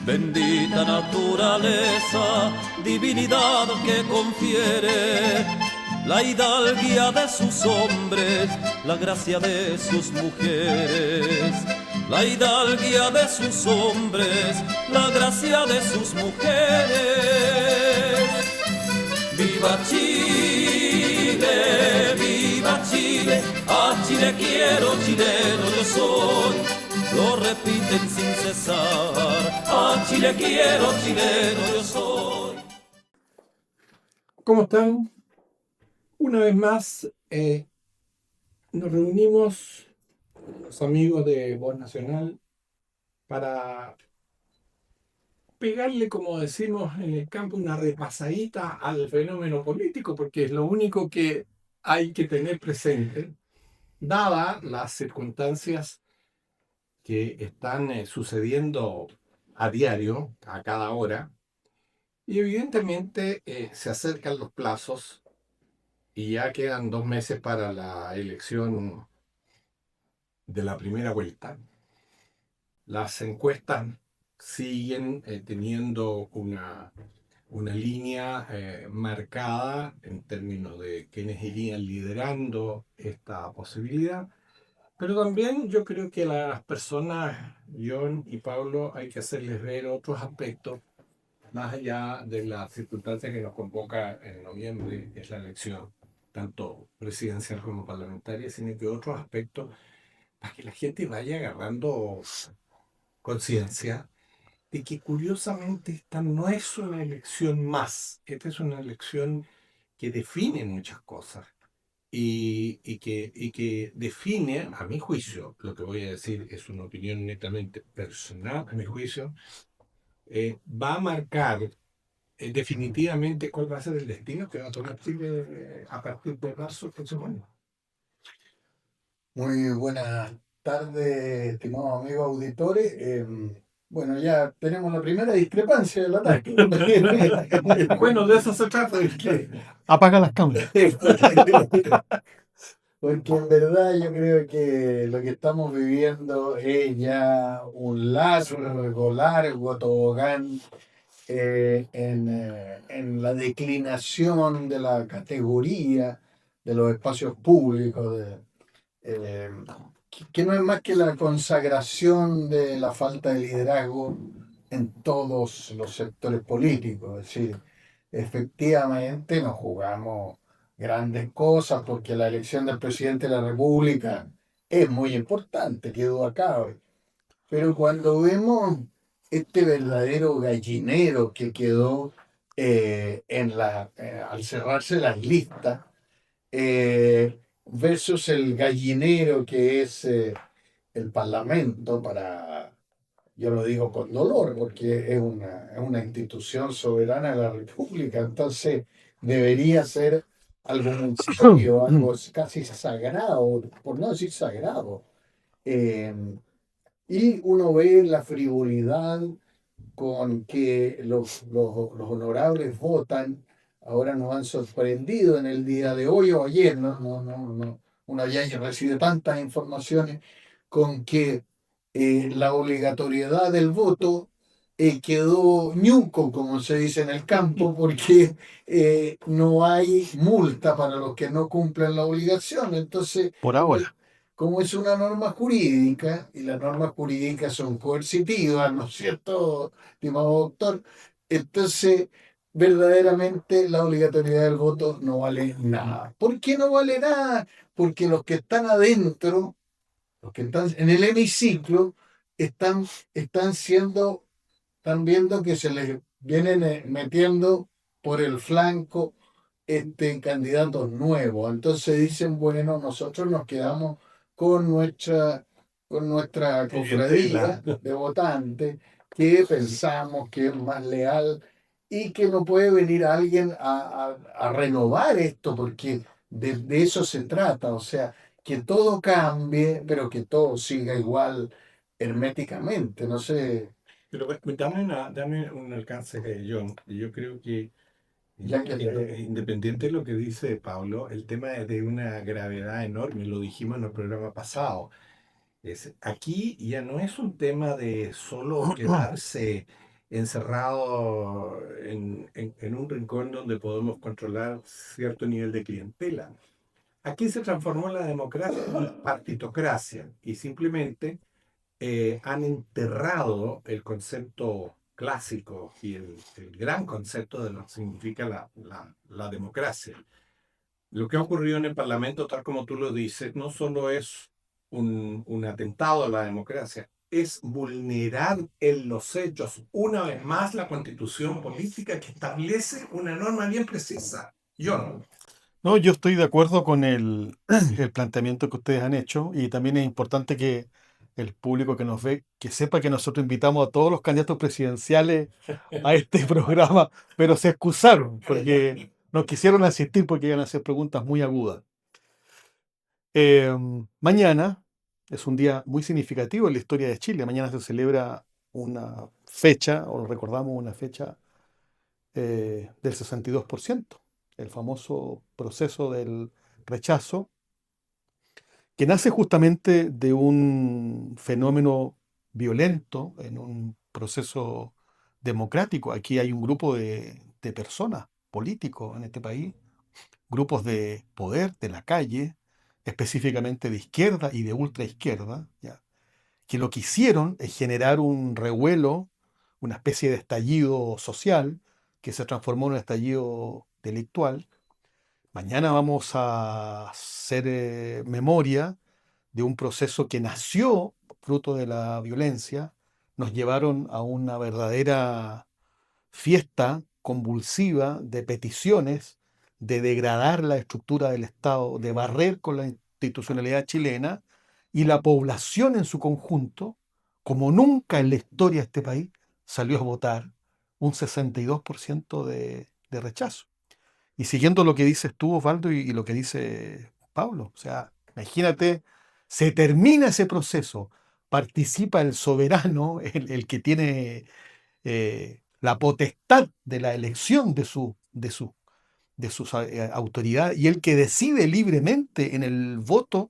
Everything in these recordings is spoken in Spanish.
Bendita naturaleza, divinidad que confiere la hidalguía de sus hombres, la gracia de sus mujeres. La hidalguía de sus hombres, la gracia de sus mujeres. Viva Chile, viva Chile, a Chile quiero, chileno yo soy. Lo repiten sin cesar, a Chile quiero, chileno yo soy. ¿Cómo están? Una vez más nos reunimos los amigos de Voz Nacional para pegarle, como decimos en el campo, una repasadita al fenómeno político, porque es lo único que hay que tener presente, dadas las circunstancias que están sucediendo a diario, a cada hora, y evidentemente se acercan los plazos y ya quedan 2 meses para la elección de la primera vuelta. Las encuestas siguen teniendo una línea marcada en términos de quienes irían liderando esta posibilidad, pero también yo creo que a las personas, John y Pablo, hay que hacerles ver otros aspectos, más allá de las circunstancias que nos convoca en noviembre, es la elección, tanto presidencial como parlamentaria, sino que otros aspectos para que la gente vaya agarrando conciencia de que curiosamente esta no es una elección más, esta es una elección que define muchas cosas y que define, a mi juicio, lo que voy a decir es una opinión netamente personal, a mi juicio, va a marcar definitivamente cuál va a ser el destino que va a tomar Chile a partir de marzo del próximo año. Muy buenas tardes, estimados amigos auditores. Bueno, ya tenemos la primera discrepancia del ataque. Bueno, de eso se trata. Apaga las cámaras. Porque en verdad yo creo que lo que estamos viviendo es ya un largo tobogán en la declinación de la categoría de los espacios públicos, eh, que no es más que la consagración de la falta de liderazgo en todos los sectores políticos. Es decir, efectivamente nos jugamos grandes cosas porque la elección del presidente de la República es muy importante, que duda cabe. Pero cuando vemos este verdadero gallinero que quedó al cerrarse las listas, versus el gallinero que es el Parlamento, yo lo digo con dolor, porque es una institución soberana de la República, entonces debería ser algo muy serio, algo casi sagrado, por no decir sagrado. Eh, y uno ve la frivolidad con que los honorables votan. Ahora nos han sorprendido en el día de hoy o ayer, uno ya recibe tantas informaciones con que la obligatoriedad del voto quedó ñuco, como se dice en el campo, porque no hay multa para los que no cumplen la obligación. Entonces, Por ahora. como es una norma jurídica, y las normas jurídicas son coercitivas, ¿no es cierto, estimado doctor? Entonces, verdaderamente la obligatoriedad del voto no vale nada. ¿Por qué no vale nada? Porque los que están adentro, los que están en el hemiciclo, están, están viendo que se les vienen metiendo por el flanco candidatos nuevos. Entonces dicen, bueno, nosotros nos quedamos con nuestra cofradía de votantes que pensamos que es más leal y que no puede venir alguien a renovar esto, porque de eso se trata, o sea, que todo cambie, pero que todo siga igual herméticamente, no sé. Pero dame un alcance, John. Yo creo que, Ya que independiente de lo que dice Pablo, el tema es de una gravedad enorme, lo dijimos en el programa pasado. Aquí ya no es un tema de solo quedarse encerrados en un rincón donde podemos controlar cierto nivel de clientela. Aquí se transformó la democracia en una partitocracia y simplemente han enterrado el concepto clásico y el gran concepto de lo que significa la democracia. Lo que ha ocurrido en el Parlamento, tal como tú lo dices, no solo es un atentado a la democracia, es vulnerar en los hechos una vez más la constitución política que establece una norma bien precisa. Yo No, yo estoy de acuerdo con el planteamiento que ustedes han hecho y también es importante que el público que nos ve, que sepa que nosotros invitamos a todos los candidatos presidenciales a este programa, pero se excusaron porque no quisieron asistir porque iban a hacer preguntas muy agudas. Mañana es un día muy significativo en la historia de Chile. Mañana se celebra una fecha, o recordamos una fecha del 62%, el famoso proceso del rechazo, que nace justamente de un fenómeno violento en un proceso democrático. Aquí hay un grupo de personas, políticos en este país, grupos de poder de la calle, específicamente de izquierda y de ultraizquierda, ¿ya? Que lo que hicieron es generar un revuelo, una especie de estallido social que se transformó en un estallido delictual. Mañana vamos a hacer memoria de un proceso que nació fruto de la violencia. Nos llevaron a una verdadera fiesta convulsiva de peticiones de degradar la estructura del Estado, de barrer con la institucionalidad chilena, y la población en su conjunto, como nunca en la historia de este país, salió a votar un 62% de rechazo. Y siguiendo lo que dices tú, Osvaldo, y lo que dice Pablo, o sea, imagínate, se termina ese proceso, participa el soberano, el que tiene la potestad de la elección de sus autoridades y el que decide libremente en el voto,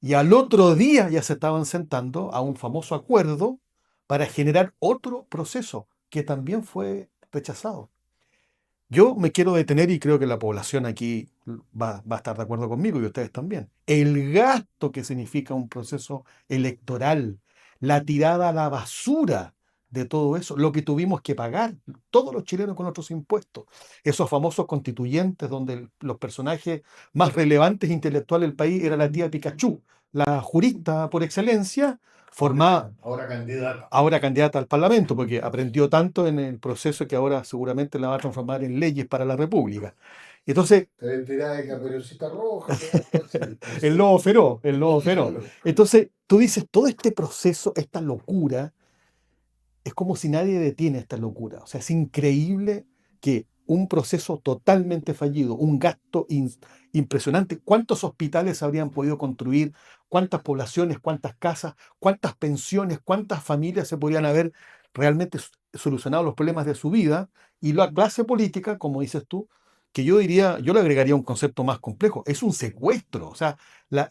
y al otro día ya se estaban sentando a un famoso acuerdo para generar otro proceso que también fue rechazado. Yo me quiero detener y creo que la población aquí va a estar de acuerdo conmigo y ustedes también. El gasto que significa un proceso electoral, la tirada a la basura de todo eso, lo que tuvimos que pagar todos los chilenos con nuestros impuestos, esos famosos constituyentes donde los personajes más relevantes intelectuales del país era la tía Pikachu, la jurista por excelencia, formada ahora candidata al Parlamento, porque aprendió tanto en el proceso que ahora seguramente la va a transformar en leyes para la República. Entonces, el lobo feroz, el lobo feroz. Entonces, tú dices, todo este proceso, esta locura, es como si nadie detiene esta locura. O sea, es increíble que un proceso totalmente fallido, un gasto impresionante. ¿Cuántos hospitales habrían podido construir? ¿Cuántas poblaciones? ¿Cuántas casas? ¿Cuántas pensiones? ¿Cuántas familias se podrían haber realmente solucionado los problemas de su vida? Y la clase política, como dices tú, que yo diría, yo le agregaría un concepto más complejo, es un secuestro. O sea,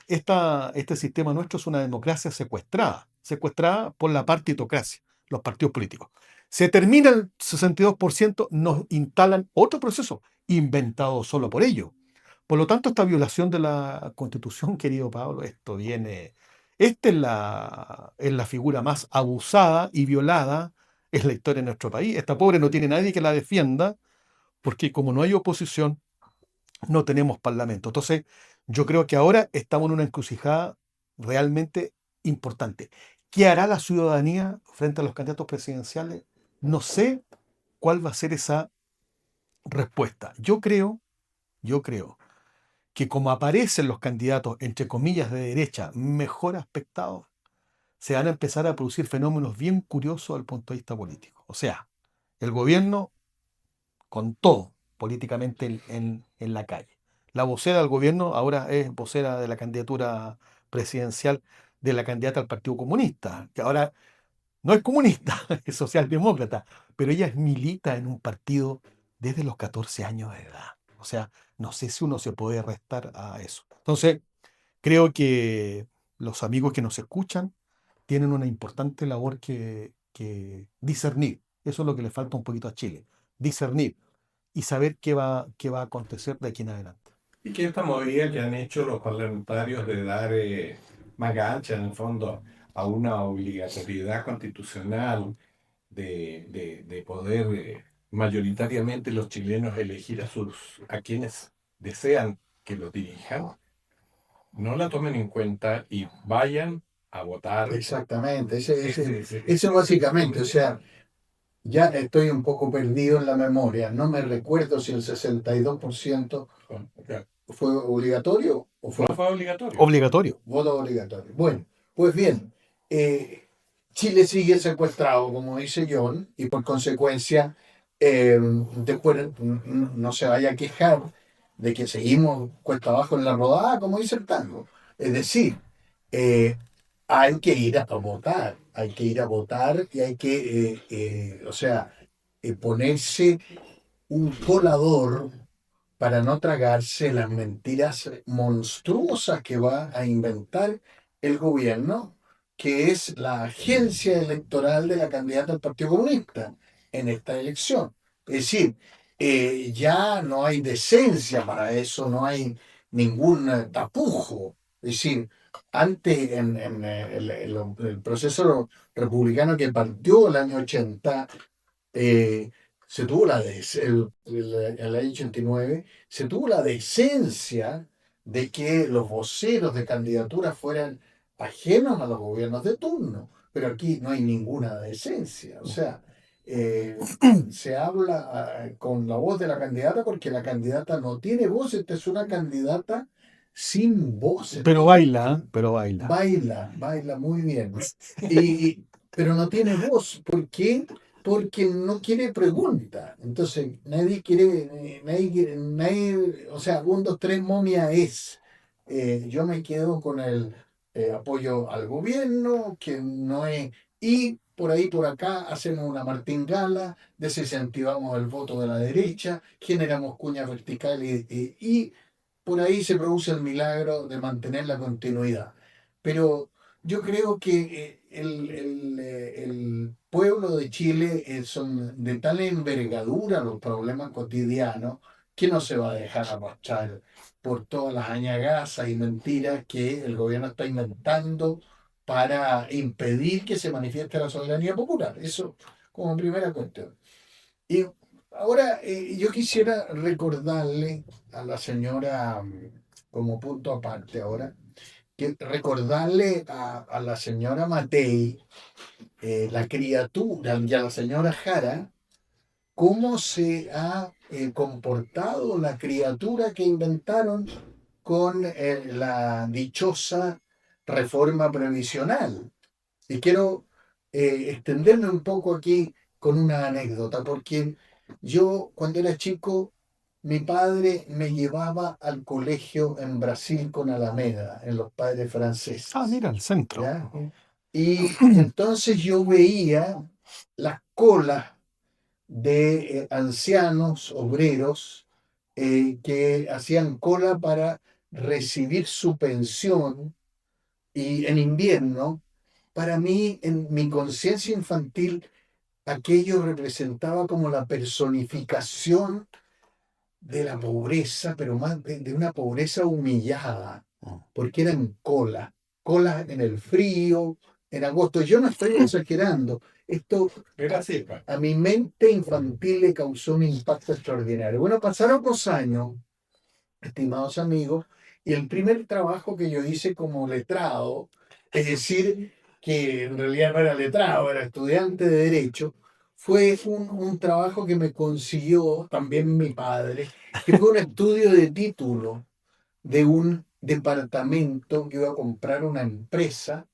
este sistema nuestro es una democracia secuestrada, secuestrada por la partitocracia, los partidos políticos. Se termina el 62%, nos instalan otro proceso inventado solo por ello. Por lo tanto, esta violación de la Constitución, querido Pablo, esta es la figura más abusada y violada en la historia de nuestro país. Esta pobre no tiene nadie que la defienda, porque como no hay oposición, no tenemos parlamento. Entonces, yo creo que ahora estamos en una encrucijada realmente importante. ¿Qué hará la ciudadanía frente a los candidatos presidenciales? No sé cuál va a ser esa respuesta. Yo creo que como aparecen los candidatos, entre comillas, de derecha, mejor aspectados, se van a empezar a producir fenómenos bien curiosos desde el punto de vista político. O sea, el gobierno con todo políticamente en la calle. La vocera del gobierno ahora es vocera de la candidatura presidencial de la candidata al Partido Comunista, que ahora no es comunista, es socialdemócrata, pero ella milita en un partido desde los 14 años de edad. O sea, no sé si uno se puede restar a eso. Entonces, creo que los amigos que nos escuchan tienen una importante labor que discernir Eso es lo que le falta un poquito a Chile. Discernir y saber qué va a acontecer de aquí en adelante. Y que esta movida que han hecho los parlamentarios de dar más gancha, en el fondo, a una obligatoriedad constitucional de poder mayoritariamente los chilenos elegir a quienes desean que los dirijan, no la tomen en cuenta y vayan a votar. Exactamente, eso básicamente, o sea, ya estoy un poco perdido en la memoria, no me recuerdo si el 62% fue obligatorio o fue No fue obligatorio. Obligatorio. voto obligatorio. Bueno, pues bien, Chile sigue secuestrado, como dice John, y por consecuencia, después no se vaya a quejar de que seguimos cuesta abajo en la rodada, como dice el tango. Es decir, hay que ir a votar, hay que ir a votar y hay que, o sea, ponerse un colador para no tragarse las mentiras monstruosas que va a inventar el gobierno, que es la agencia electoral de la candidata del Partido Comunista en esta elección. Es decir, ya no hay decencia para eso, no hay ningún tapujo. Es decir, antes en el proceso republicano que partió el año 80, se tuvo el año 89, se tuvo la decencia de que los voceros de candidatura fueran ajenos a los gobiernos de turno, pero aquí no hay ninguna decencia, o sea, se habla con la voz de la candidata porque la candidata no tiene voz, esta es una candidata sin voz. Pero baila, pero baila. Baila muy bien, pero no tiene voz, ¿por qué? Porque no quiere pregunta. Entonces, o sea, 1, 2, 3, momia es. Yo me quedo con el apoyo al gobierno, que no es. Y por ahí, por acá, hacemos una martingala, desincentivamos el voto de la derecha, generamos cuñas verticales y por ahí se produce el milagro de mantener la continuidad. Pero yo creo que el pueblo de Chile son de tal envergadura los problemas cotidianos que no se va a dejar arrastrar por todas las añagazas y mentiras que el gobierno está inventando para impedir que se manifieste la soberanía popular. Eso como primera cuestión. Y ahora yo quisiera recordarle a la señora, como punto aparte ahora, que recordarle a la señora Matei, la criatura, y a la señora Jara, cómo se ha comportado la criatura que inventaron con la dichosa reforma previsional. Y quiero extenderme un poco aquí con una anécdota, porque yo cuando era chico, mi padre me llevaba al colegio en Brasil con Alameda, en los Padres Franceses. Ah, mira, el centro. ¿Ya? Y entonces yo veía las colas de ancianos, obreros, que hacían cola para recibir su pensión y en invierno. Para mí, en mi conciencia infantil, aquello representaba como la personificación de la pobreza, pero más de una pobreza humillada, porque eran colas en el frío, en agosto. Yo no estoy exagerando, esto Era así, pues. a mi mente infantil le causó un impacto extraordinario. Bueno, pasaron los años, estimados amigos, y el primer trabajo que yo hice como letrado, es decir, que en realidad no era letrado, era estudiante de Derecho, fue un trabajo que me consiguió también mi padre, que fue un estudio de título de un departamento que iba a comprar una empresa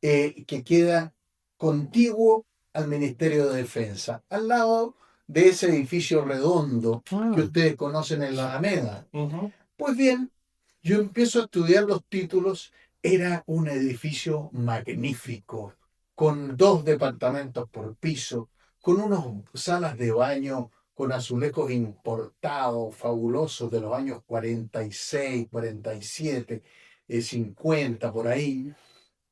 que queda contiguo al Ministerio de Defensa, al lado de ese edificio redondo que ustedes conocen en la Alameda. Pues bien, yo empiezo a estudiar los títulos, era un edificio magnífico, con 2 departamentos por piso, con unas salas de baño con azulejos importados, fabulosos, de los años 46, 47, 50, por ahí.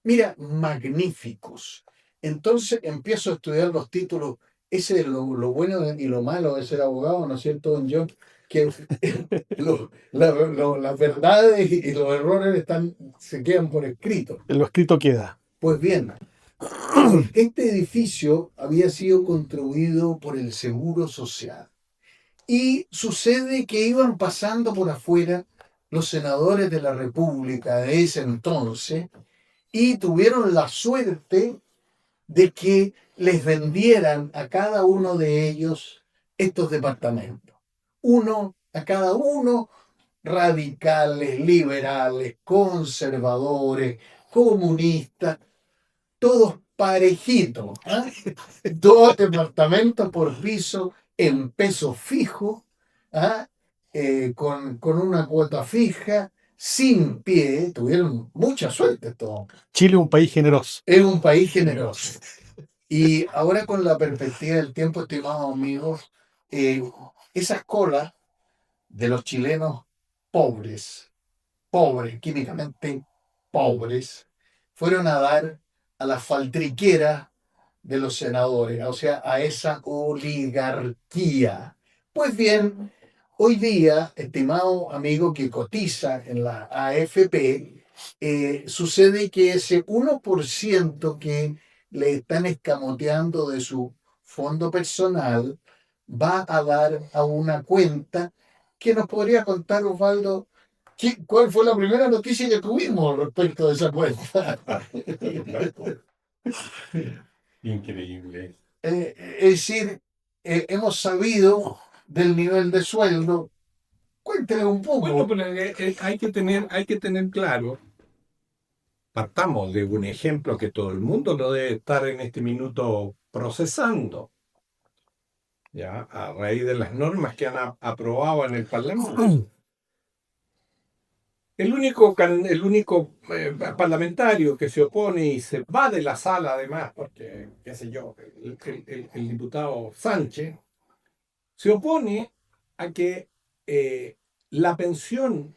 Mira, magníficos. Entonces empiezo a estudiar los títulos ese es lo bueno y lo malo de ser abogado, ¿no es cierto, don John? Que las verdades y los errores se quedan por escrito. En lo escrito queda. Pues bien, este edificio había sido construido por el Seguro Social. Y sucede que iban pasando por afuera los senadores de la República de ese entonces y tuvieron la suerte de que les vendieran a cada uno de ellos estos departamentos. Uno a cada uno, radicales, liberales, conservadores, comunistas, todos parejitos. ¿Eh? 2 departamentos por piso en peso fijo, ¿ah? Con una cuota fija, sin pie. Tuvieron mucha suerte todos. Chile es un país generoso. Es un país generoso. Y ahora con la perspectiva del tiempo, estimados amigos, esas colas de los chilenos pobres, químicamente pobres, fueron a dar a la faltriquera de los senadores, o sea, a esa oligarquía. Pues bien, hoy día, estimado amigo que cotiza en la AFP, sucede que ese 1% que le están escamoteando de su fondo personal va a dar a una cuenta que nos podría contar, Osvaldo, ¿cuál fue la primera noticia que tuvimos respecto de esa cuenta? Increíble. Es decir, hemos sabido del nivel de sueldo. Cuéntale un poco. Bueno, pero hay que tener claro, partamos de un ejemplo que todo el mundo lo debe estar en este minuto procesando, ya a raíz de las normas que han aprobado en el Parlamento. El único parlamentario que se opone y se va de la sala, además, porque, qué sé yo, el diputado Sánchez, se opone a que la pensión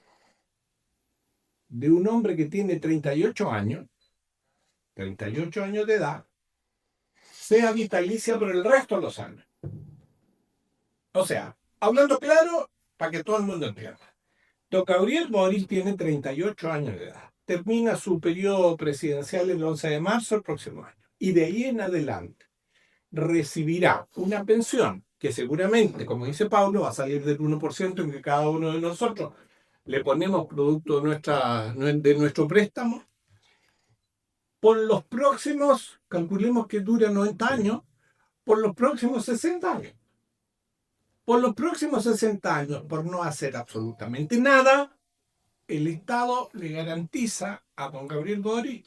de un hombre que tiene 38 años de edad, sea vitalicia por el resto de los años. O sea, hablando claro, para que todo el mundo entienda. Don Gabriel Boric tiene 38 años de edad. Termina su periodo presidencial el 11 de marzo del próximo año. Y de ahí en adelante recibirá una pensión que seguramente, como dice Pablo, va a salir del 1% en que cada uno de nosotros le ponemos producto de nuestro préstamo. Por los próximos, calculemos que dura 90 años, por los próximos 60 años. Por los próximos 60 años, por no hacer absolutamente nada, el Estado le garantiza a don Gabriel Boric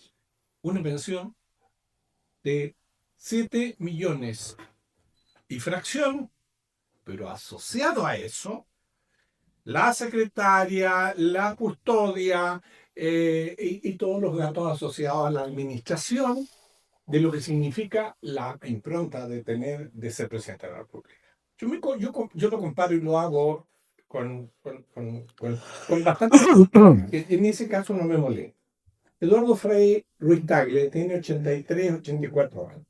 una pensión de 7 millones y fracción, pero asociado a eso, la secretaria, la custodia y todos los gastos asociados a la administración de lo que significa la impronta de ser presidente de la República. Yo lo comparo y lo hago con bastante... En ese caso no me molesta. Eduardo Frei Ruiz Tagle tiene 83, 84 años.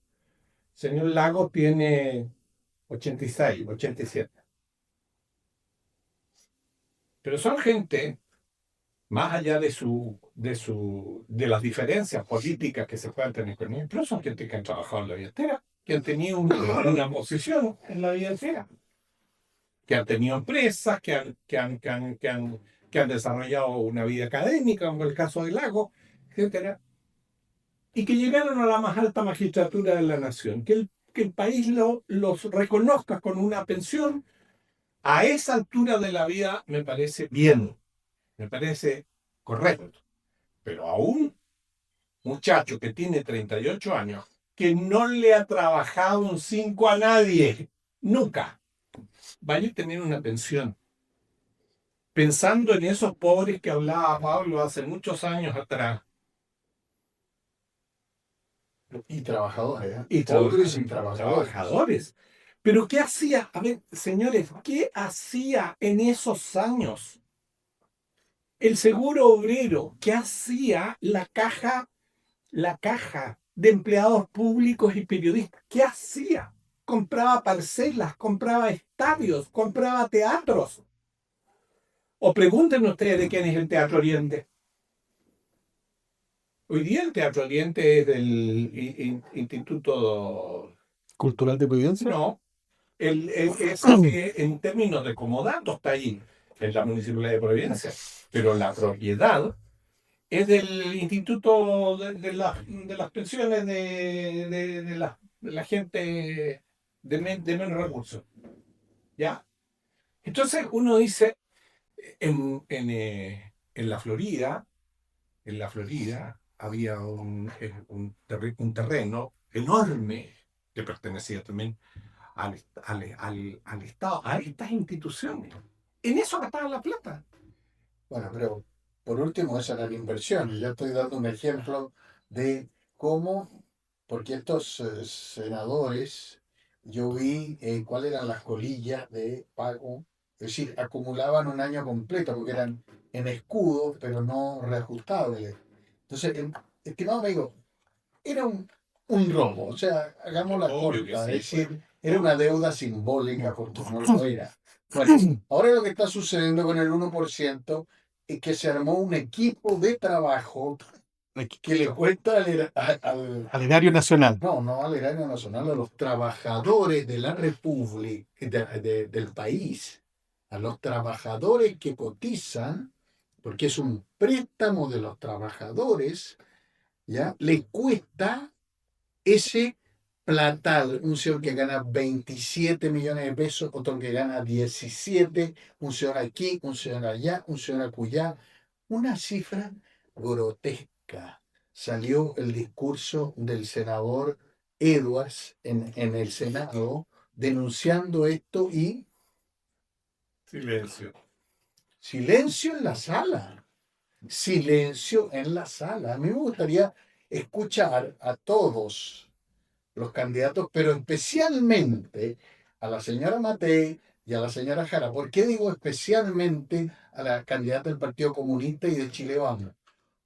Señor Lagos tiene 86, 87. Pero son gente, más allá de las diferencias políticas que se puedan tener con ellos, pero son gente que han trabajado en la vida entera, que han tenido una posición en la vida entera, que han tenido empresas, que han desarrollado una vida académica, como el caso de Lagos, etc. Y que llegaron a la más alta magistratura de la nación, que el país los reconozca con una pensión. A esa altura de la vida me parece bien, me parece correcto. Pero a un muchacho que tiene 38 años, que no le ha trabajado un 5 a nadie, nunca, vaya a tener una pensión. Pensando en esos pobres que hablaba Pablo hace muchos años atrás. Y trabajadores, ¿eh? Y pobres y trabajadores. Trabajadores. Pero ¿qué hacía? A ver, señores, ¿qué hacía en esos años el seguro obrero? ¿Qué hacía la caja de empleados públicos y periodistas? ¿Qué hacía? compraba parcelas, compraba estadios, compraba teatros. O pregunten ustedes de quién es el Teatro Oriente. Hoy día el Teatro Oriente es del Instituto... ¿Cultural de Providencia? No, en términos de comodato está ahí, en la Municipalidad de Providencia, pero la propiedad es del Instituto de las pensiones de la gente de menos recursos. ¿Ya? Entonces uno dice, en la Florida, había un terreno enorme que pertenecía también al Estado, a estas instituciones. En eso gastaban la plata. Bueno, pero por último, esa era la inversión. Y yo estoy dando un ejemplo de cómo, porque estos senadores, yo vi cuáles eran las colillas de pago, es decir, acumulaban un año completo, porque eran en escudo, pero no reajustables. Entonces, estimado amigo, era un robo, o sea, hagamos la Obvio que corta, sí, es decir, era una deuda simbólica porque no lo era. Bueno, ahora lo que está sucediendo con el 1% es que se armó un equipo de trabajo que le cuesta Al erario nacional. no al erario nacional, a los trabajadores de la República, del país, a los trabajadores que cotizan, porque es un préstamo de los trabajadores, ¿ya? Les cuesta ese platal, un señor que gana 27 millones de pesos, otro que gana 17, un señor aquí, un señor allá, un señor acullá, una cifra grotesca. Salió el discurso del senador Edwards en el Senado denunciando esto y Silencio. silencio en la sala. Silencio en la sala. A mí me gustaría escuchar a todos los candidatos, pero especialmente a la señora Matei y a la señora Jara. ¿Por qué digo especialmente a la candidata del Partido Comunista y de Chile Vamos?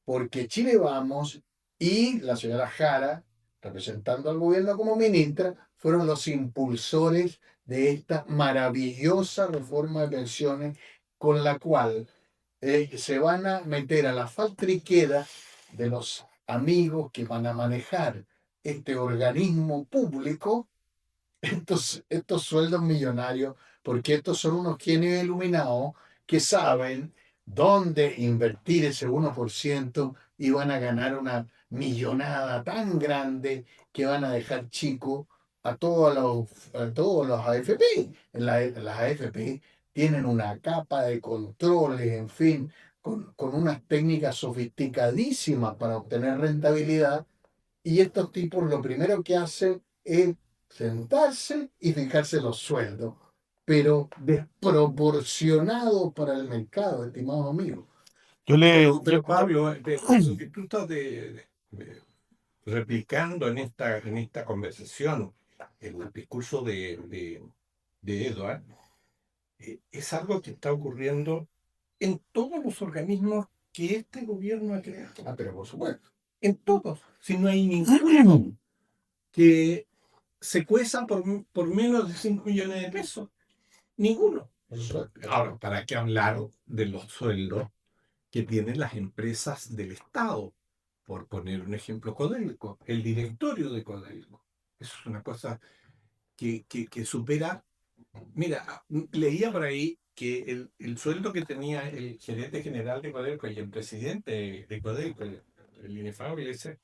Porque Chile Vamos y la señora Jara, representando al gobierno como ministra, fueron los impulsores de esta maravillosa reforma de pensiones con la cual se van a meter a la faltriquera de los amigos que van a manejar este organismo público, estos sueldos millonarios, porque estos son unos genios iluminados que saben dónde invertir ese 1% y van a ganar una millonada tan grande que van a dejar chicos a todos los AFP. Las AFP tienen una capa de controles, en fin, con unas técnicas sofisticadísimas para obtener rentabilidad, y estos tipos lo primero que hacen es sentarse y fijarse los sueldos, pero desproporcionado para el mercado, estimado amigo. Pero Pablo, eso que tú estás replicando en esta conversación, el discurso de Edward, es algo que está ocurriendo en todos los organismos que este gobierno ha creado. Pero por supuesto. En todos. Si no hay ninguno que se cuezan por menos de 5 millones de pesos. Ninguno. Ahora, ¿para qué hablar de los sueldos que tienen las empresas del Estado? Por poner un ejemplo, Codelco, el directorio de Codelco. Eso es una cosa que supera. Mira, leía por ahí que el sueldo que tenía el gerente general de Codelco y el presidente de Codelco, el inefable ese,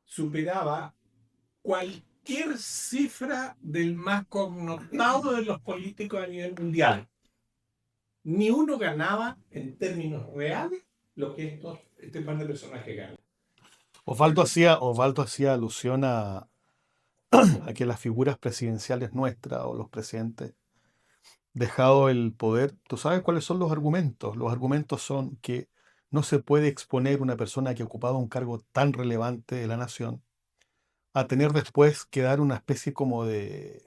superaba cualquier cifra del más connotado de los políticos a nivel mundial. Ni uno ganaba en términos reales lo que este par de personajes ganan. Osvaldo hacía alusión a que las figuras presidenciales nuestras o los presidentes, dejado el poder, ¿tú sabes cuáles son los argumentos? Los argumentos son que no se puede exponer una persona que ha ocupado un cargo tan relevante de la nación a tener después que dar una especie como de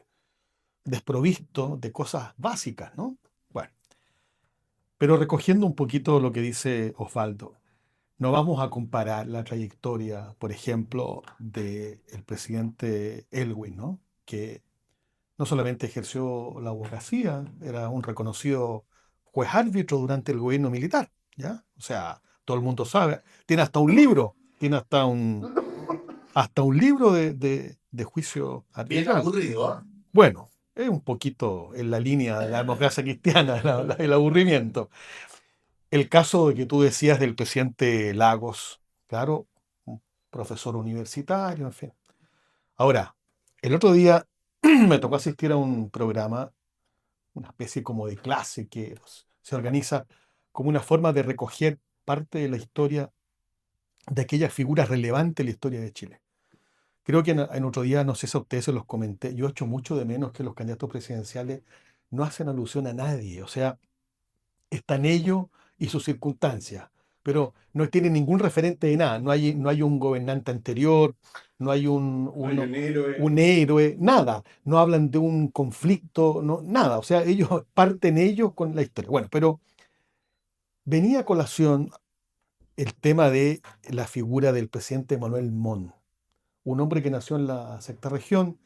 desprovisto de cosas básicas, ¿no? Bueno, pero recogiendo un poquito lo que dice Osvaldo, no vamos a comparar la trayectoria, por ejemplo, del presidente Elwin, ¿no? Que no solamente ejerció la abogacía, era un reconocido juez árbitro durante el gobierno militar, ¿ya? O sea, todo el mundo sabe. Tiene hasta un libro, tiene hasta un libro de juicio Bien arbitral. aburrido, ¿ah? Bueno, es un poquito en la línea de la democracia cristiana, el aburrimiento. El caso de que tú decías del presidente Lagos, claro, un profesor universitario, en fin. Ahora, el otro día me tocó asistir a un programa, una especie como de clase que se organiza como una forma de recoger parte de la historia de aquellas figuras relevantes en la historia de Chile. Creo que en otro día, no sé si a ustedes se los comenté, yo echo mucho de menos que los candidatos presidenciales no hacen alusión a nadie, o sea, están ellos y sus circunstancias, pero no tienen ningún referente de nada, no hay un gobernante anterior, no hay héroe. un héroe, nada, no hablan de un conflicto, no, nada, o sea, ellos parten ellos con la historia. Bueno, pero venía a colación el tema de la figura del presidente Manuel Montt, un hombre que nació en la sexta región,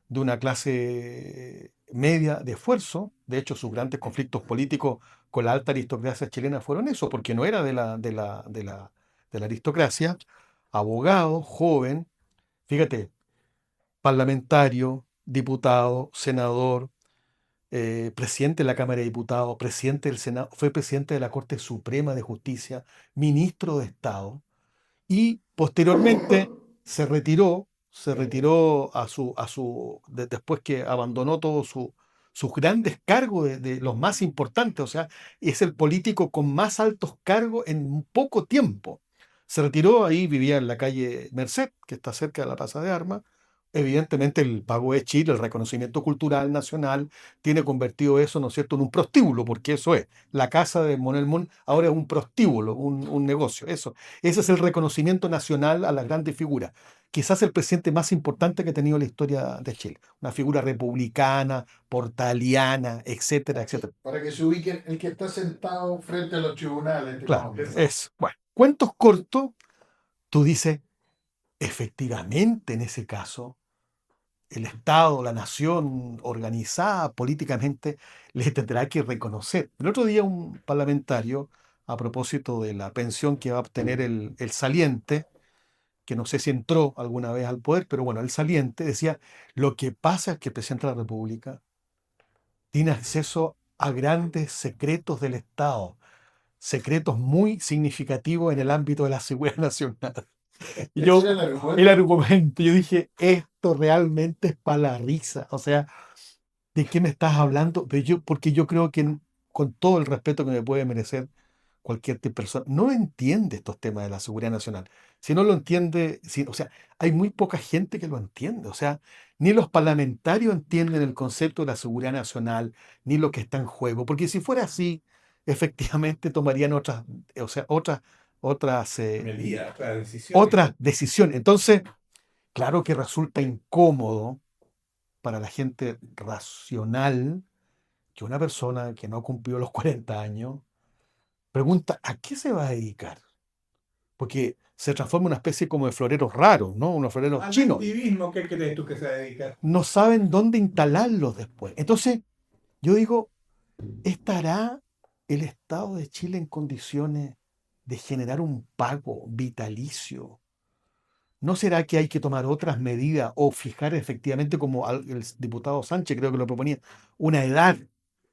de una clase media de esfuerzo. De hecho, sus grandes conflictos políticos con la alta aristocracia chilena fueron eso, porque no era de la aristocracia. Abogado, joven, fíjate, parlamentario, diputado, senador, presidente de la Cámara de Diputados, presidente del Senado, fue presidente de la Corte Suprema de Justicia, ministro de Estado y posteriormente se retiró después que abandonó todos sus grandes cargos de los más importantes, o sea, es el político con más altos cargos en poco tiempo. Se retiró, ahí vivía en la calle Merced, que está cerca de la Plaza de Armas. Evidentemente el pago de Chile, el reconocimiento cultural nacional, tiene convertido eso, ¿no es cierto?, en un prostíbulo, porque eso es. La casa de Manuel Montt ahora es un prostíbulo, un negocio, eso. Ese es el reconocimiento nacional a las grandes figuras. Quizás el presidente más importante que ha tenido la historia de Chile. Una figura republicana, portaliana, etcétera, etcétera. Para que se ubiquen, el que está sentado frente a los tribunales. Claro, bueno. Cuentos cortos, tú dices, efectivamente en ese caso, el Estado, la nación organizada políticamente, les tendrá que reconocer. El otro día un parlamentario, a propósito de la pensión que va a obtener el saliente, que no sé si entró alguna vez al poder, pero bueno, el saliente decía, lo que pasa es que el presidente de la República tiene acceso a grandes secretos del Estado, secretos muy significativos en el ámbito de la seguridad nacional. Y yo, Ese es el argumento. el argumento, yo dije, esto realmente es para la risa. O sea, ¿de qué me estás hablando? Porque yo creo que con todo el respeto que me puede merecer cualquier persona, no entiende estos temas de la seguridad nacional. Si no lo entiende, o sea, hay muy poca gente que lo entiende. O sea, ni los parlamentarios entienden el concepto de la seguridad nacional, ni lo que está en juego. Porque si fuera así, efectivamente tomarían otras Medidas, las decisiones. otras decisiones. Entonces, claro que resulta incómodo para la gente racional que una persona que no cumplió los 40 años pregunta, ¿a qué se va a dedicar? Porque se transforma en una especie como de floreros raros, ¿no? Unos floreros Al chinos. activismo, ¿qué crees tú que se va a dedicar? No saben dónde instalarlos después. Entonces, yo digo, ¿estará el Estado de Chile en condiciones de generar un pago vitalicio? ¿No será que hay que tomar otras medidas o fijar efectivamente, como el diputado Sánchez creo que lo proponía, una edad?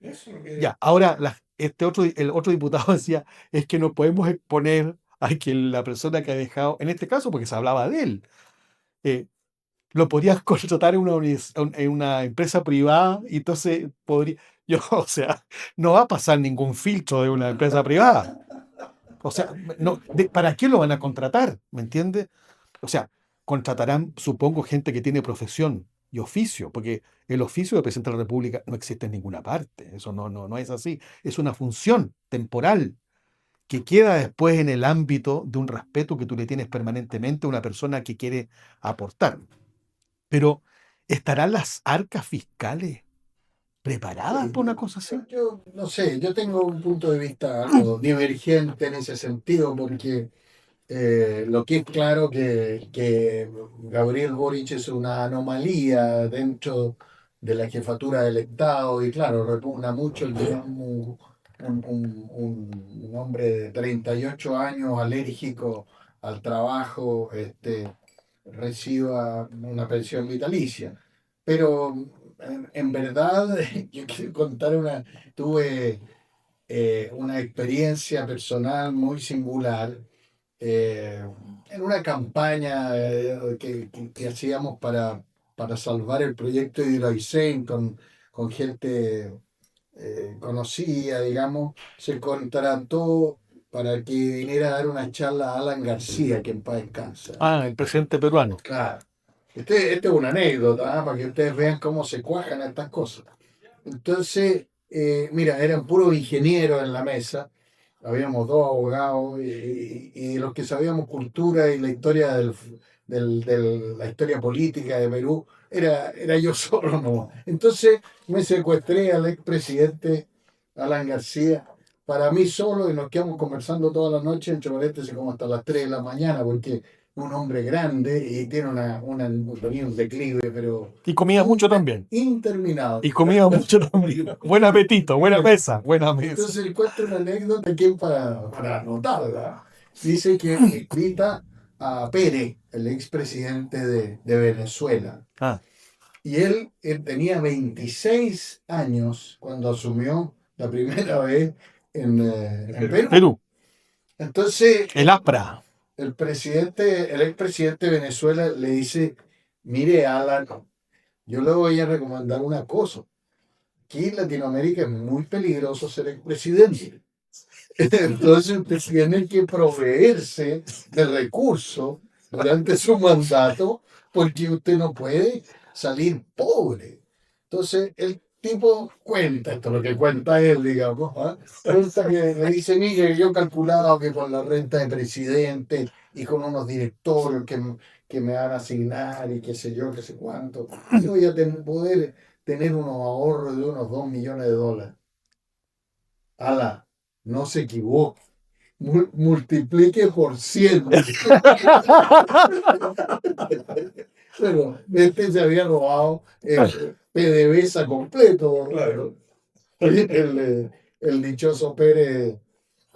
Eso es lo que... Ya, ahora el otro diputado decía, es que no podemos exponer a que la persona que ha dejado, en este caso porque se hablaba de él, lo podrías contratar en una empresa privada y entonces o sea, no va a pasar ningún filtro de una empresa privada. O sea, no, ¿para qué lo van a contratar? ¿Me entiendes? O sea, contratarán, supongo, gente que tiene profesión y oficio, porque el oficio de presidente de la República no existe en ninguna parte. Eso no es así. Es una función temporal que queda después en el ámbito de un respeto que tú le tienes permanentemente a una persona que quiere aportar. Pero, ¿estarán las arcas fiscales preparadas para una cosa así? Yo no sé, yo tengo un punto de vista algo divergente en ese sentido, porque lo que es claro que Gabriel Boric es una anomalía dentro de la jefatura del Estado, y claro, repugna mucho el que un hombre de 38 años alérgico al trabajo reciba una pensión vitalicia. Pero en verdad, yo quiero contar tuve una experiencia personal muy singular eh, en una campaña que hacíamos para salvar el proyecto de Hidroaicén con gente conocida, digamos. Se contrató para que viniera a dar una charla a Alan García, que en paz descansa. Ah, el presidente peruano. Claro. Este es una anécdota, ¿ah? Para que ustedes vean cómo se cuajan estas cosas. Entonces, mira, eran puros ingenieros en la mesa, habíamos dos abogados y los que sabíamos cultura y la historia la historia política de Perú, era yo solo, ¿no? Entonces me secuestré al expresidente Alan García para mí solo y nos quedamos conversando toda la noche, en paréntesis como hasta las 3 de la mañana, porque un hombre grande y tiene tenía un declive, pero Y comía mucho también. interminable. Y comía mucho también. Buen apetito, buena mesa, buena mesa. Entonces le cuento una anécdota aquí para anotarla. Dice que invita a Pérez, el expresidente de Venezuela. Ah, Y él tenía 26 años cuando asumió la primera vez en Perú. Perú, Entonces el APRA. el expresidente de Venezuela le dice, mire Alan, yo le voy a recomendar una cosa. Aquí en Latinoamérica es muy peligroso ser expresidente. Entonces usted tiene que proveerse de recursos durante su mandato porque usted no puede salir pobre. Entonces el tipo cuenta, esto es lo que cuenta él, digamos, ¿ah? Cuenta que le dice, mire, yo he calculado que con la renta de presidente y con unos directorios que me van a asignar y qué sé yo, qué sé cuánto, yo voy a poder tener unos ahorros de unos $2 millones. Ala, no se equivoque. Multiplique por 100. Pero se había robado PDVSA completo. Claro. El dichoso Pérez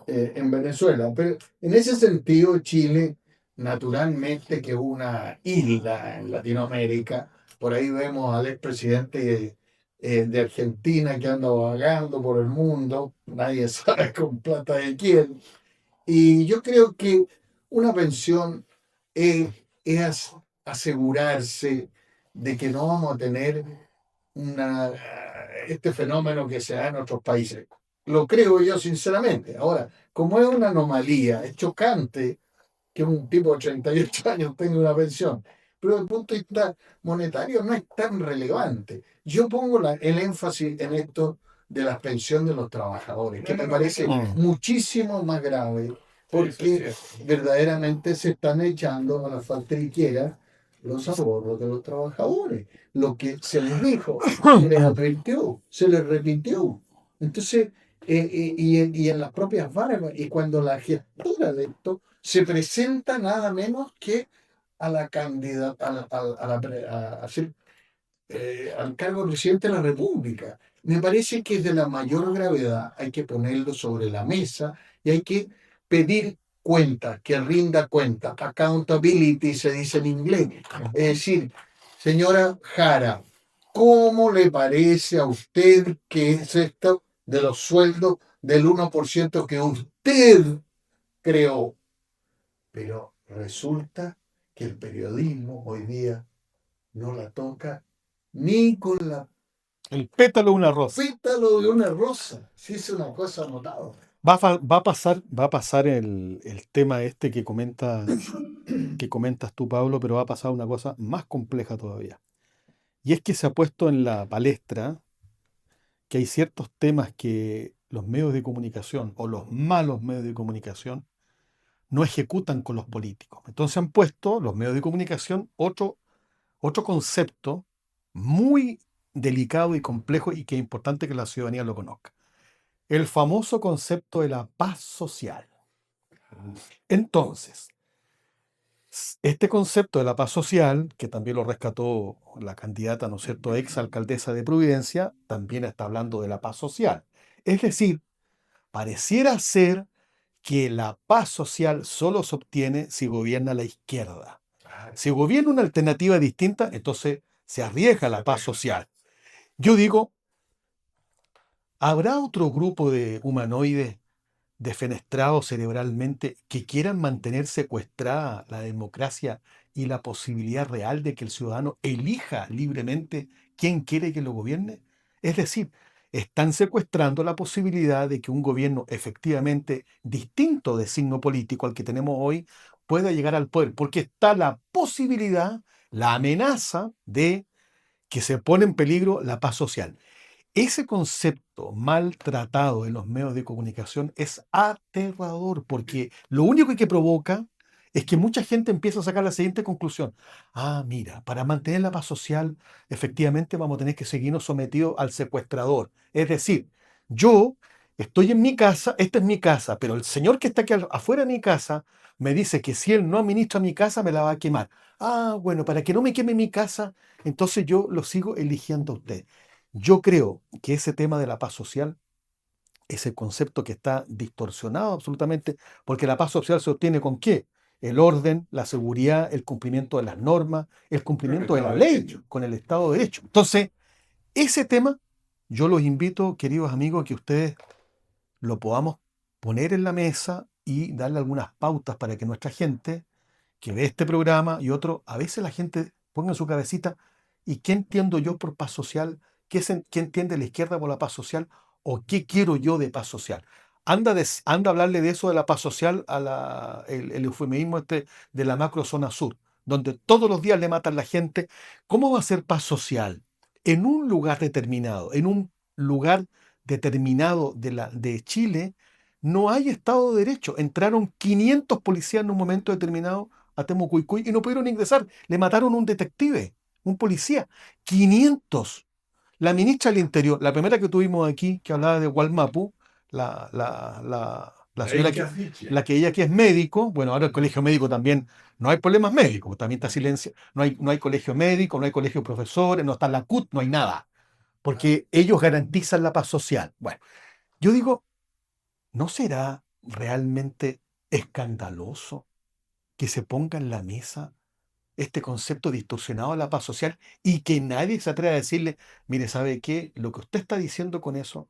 en Venezuela. Pero en ese sentido, Chile, naturalmente que es una isla en Latinoamérica. Por ahí vemos al expresidente de Argentina que anda vagando por el mundo. Nadie sabe con plata de quién. Y yo creo que una pensión es asegurarse de que no vamos a tener este fenómeno que se da en otros países. Lo creo yo sinceramente. Ahora, como es una anomalía, es chocante que un tipo de 38 años tenga una pensión, pero desde el punto de vista monetario no es tan relevante. Yo pongo el énfasis en esto de las pensiones de los trabajadores, que me parece muchísimo más grave, porque verdaderamente se están echando a la faltriquera los ahorros de los trabajadores. Lo que se les dijo, se les repitió. Entonces, y en las propias barbas, y cuando la gestora de esto se presenta nada menos que a la candidata, al cargo de presidente de la República. Me parece que es de la mayor gravedad, hay que ponerlo sobre la mesa y hay que pedir cuenta, que rinda cuenta. Accountability se dice en inglés. Es decir, señora Jara, ¿cómo le parece a usted que es esto de los sueldos del 1% que usted creó? Pero resulta que el periodismo hoy día no la toca ni con el pétalo de una rosa. pétalo de una rosa. Sí, es una cosa notable. Va a pasar el tema este que comentas tú, Pablo, pero va a pasar una cosa más compleja todavía. Y es que se ha puesto en la palestra que hay ciertos temas que los medios de comunicación o los malos medios de comunicación no ejecutan con los políticos. Entonces han puesto los medios de comunicación otro concepto muy delicado y complejo y que es importante que la ciudadanía lo conozca. El famoso concepto de la paz social. Entonces, Este concepto de la paz social, que también lo rescató la candidata, ¿no es cierto?, ex alcaldesa de Providencia, también está hablando de la paz social. Es decir, pareciera ser que la paz social solo se obtiene si gobierna la izquierda. Si gobierna una alternativa distinta, entonces se arriesga la paz social. Yo digo, ¿habrá otro grupo de humanoides defenestrados cerebralmente que quieran mantener secuestrada la democracia y la posibilidad real de que el ciudadano elija libremente quién quiere que lo gobierne? Es decir, están secuestrando la posibilidad de que un gobierno efectivamente distinto de signo político al que tenemos hoy pueda llegar al poder, porque está la posibilidad, la amenaza de que se pone en peligro la paz social. Ese concepto maltratado en los medios de comunicación es aterrador porque lo único que provoca es que mucha gente empieza a sacar la siguiente conclusión. Ah, mira, para mantener la paz social, efectivamente vamos a tener que seguirnos sometidos al secuestrador. Es decir, yo estoy en mi casa, esta es mi casa, pero el señor que está aquí afuera de mi casa me dice que si él no administra mi casa, me la va a quemar. Ah, bueno, para que no me queme mi casa, entonces yo lo sigo eligiendo a usted. Yo creo que ese tema de la paz social es el concepto que está distorsionado absolutamente, porque la paz social se obtiene ¿con qué? El orden, la seguridad, el cumplimiento de las normas, el cumplimiento de la ley, con el Estado de Derecho. Entonces, ese tema, yo los invito, queridos amigos, a que ustedes lo podamos poner en la mesa y darle algunas pautas para que nuestra gente que ve este programa y otro, a veces la gente ponga en su cabecita, ¿y qué entiendo yo por paz social? ¿Qué entiende la izquierda por la paz social? ¿O qué quiero yo de paz social? Anda a hablarle de eso de la paz social a el eufemismo este de la macrozona sur, donde todos los días le matan a la gente. ¿Cómo va a ser paz social? En un lugar determinado, en un lugar determinado de Chile, no hay Estado de Derecho. Entraron 500 policías en un momento determinado a Temucuicui y no pudieron ingresar. Le mataron un detective, un policía. 500. La ministra del Interior, la primera que tuvimos aquí, que hablaba de Gualmapu, la señora la que ella que es médico, bueno, ahora el colegio médico también, no hay problemas médicos, también está silencio, no hay colegio médico, no hay colegio de profesores, no está la CUT, no hay nada, porque ellos garantizan la paz social. Bueno, yo digo, ¿no será realmente escandaloso que se ponga en la mesa este concepto distorsionado de la paz social y que nadie se atreva a decirle, mire, ¿sabe qué? Lo que usted está diciendo con eso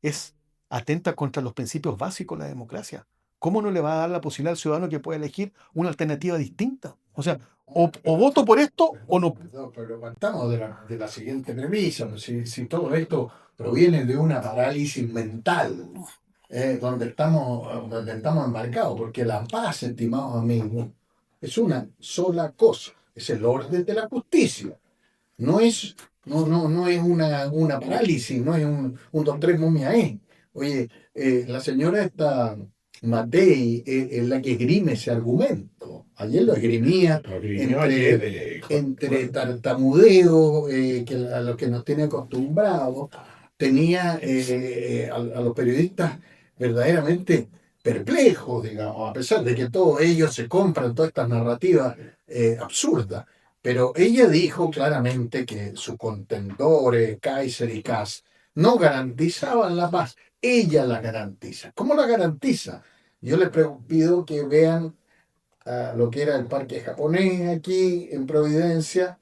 es atenta contra los principios básicos de la democracia. ¿Cómo no le va a dar la posibilidad al ciudadano que pueda elegir una alternativa distinta? O sea, o voto por esto o no. No, pero partamos de la siguiente premisa, pues, si todo esto proviene de una parálisis mental, donde estamos embarcados, porque la paz, estimados amigos, es una sola cosa, es el orden de la justicia. No es, no es una parálisis, no es un don tres momia. Oye, la señora esta Matei es la que esgrime ese argumento. Ayer lo esgrimía entre tartamudeo, a los que nos tiene acostumbrados, tenía a los periodistas verdaderamente perplejos, digamos, a pesar de que todos ellos se compran todas estas narrativas absurdas. Pero ella dijo claramente que sus contendores, Kaiser y Kass, no garantizaban la paz. Ella la garantiza. ¿Cómo la garantiza? Yo les pido que vean lo que era el parque japonés aquí en Providencia,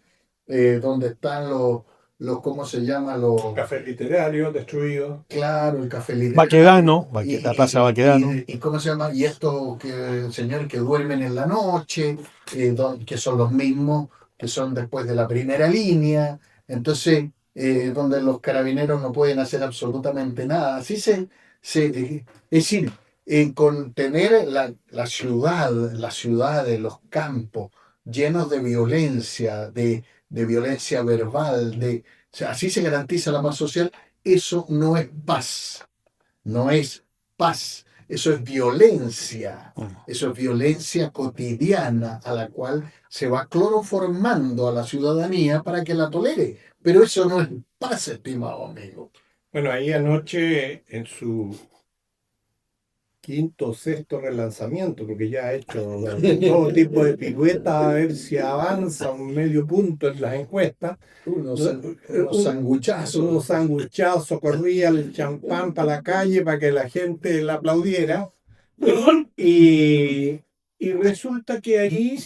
donde están ¿cómo se llama? Los cafés literarios destruidos. Claro, el café literario. Baquedano, la plaza Baquedano. ¿Y cómo se llama? Y estos señores que duermen en la noche, que son los mismos que son después de la primera línea, entonces, donde los carabineros no pueden hacer absolutamente nada. Así es decir, con tener la ciudad, los campos llenos de violencia, de violencia verbal, o sea, así se garantiza la paz social. Eso no es paz, no es paz, eso es violencia. Eso es violencia cotidiana a la cual se va cloroformando a la ciudadanía para que la tolere. Pero eso no es paz, estimado amigo. Bueno, ahí anoche en su quinto o sexto relanzamiento, porque ya ha hecho todo tipo de piruetas a ver si avanza un medio punto en las encuestas. Unos sanguchazos. Unos sanguchazos, corría el champán para la calle para que la gente la aplaudiera. Y resulta que ahí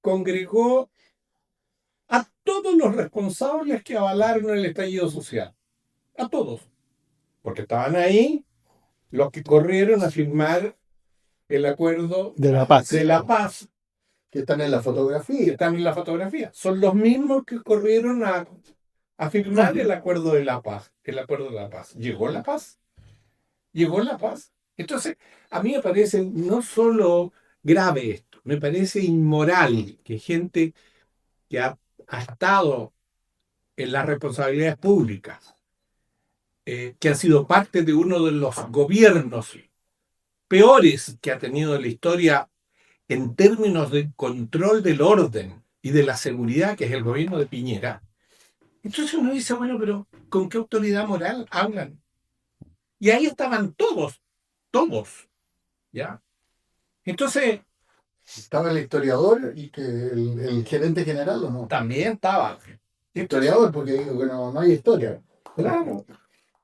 congregó a todos los responsables que avalaron el estallido social. A todos. Porque estaban ahí los que corrieron a firmar el acuerdo De la paz. de la paz, Que están en la que fotografía. están en la fotografía. Son los mismos que corrieron a firmar el acuerdo de la paz. El acuerdo de la paz. ¿Llegó la paz? ¿Llegó la paz? Entonces, a mí me parece no solo grave esto, me parece inmoral que gente que ha estado en las responsabilidades públicas, que ha sido parte de uno de los gobiernos peores que ha tenido la historia en términos de control del orden y de la seguridad, que es el gobierno de Piñera. Entonces uno dice, bueno, pero ¿con qué autoridad moral hablan? Y ahí estaban todos, ¿ya? Entonces, Estaba el historiador y que el gerente general, ¿o no? también estaba. Historiador, porque digo que no hay historia. Claro,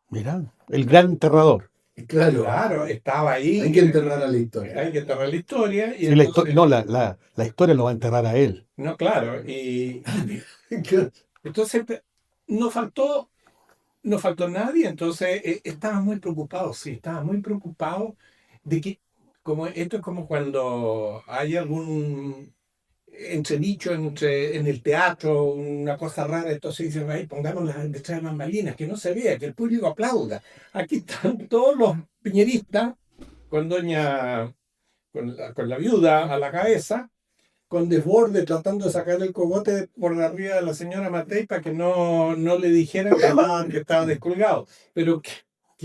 Mirá, el gran enterrador. Claro, estaba ahí. hay que enterrar a la historia. Hay que enterrar la historia. Y Sí, la entonces- no, la historia lo va a enterrar a él. No, claro. Y entonces no faltó nadie. Entonces estaba muy preocupado, sí, estaba muy preocupado de que, como esto es como cuando hay algún entredicho en el teatro, una cosa rara, entonces dicen, ay, pongámoslas detrás de bambalinas, que no se vea, que el público aplauda. Aquí están todos los piñeristas con con la viuda a la cabeza, con desborde, tratando de sacar el cogote por arriba de la señora Matei para que no le dijeran que estaba descolgado. Pero ¿qué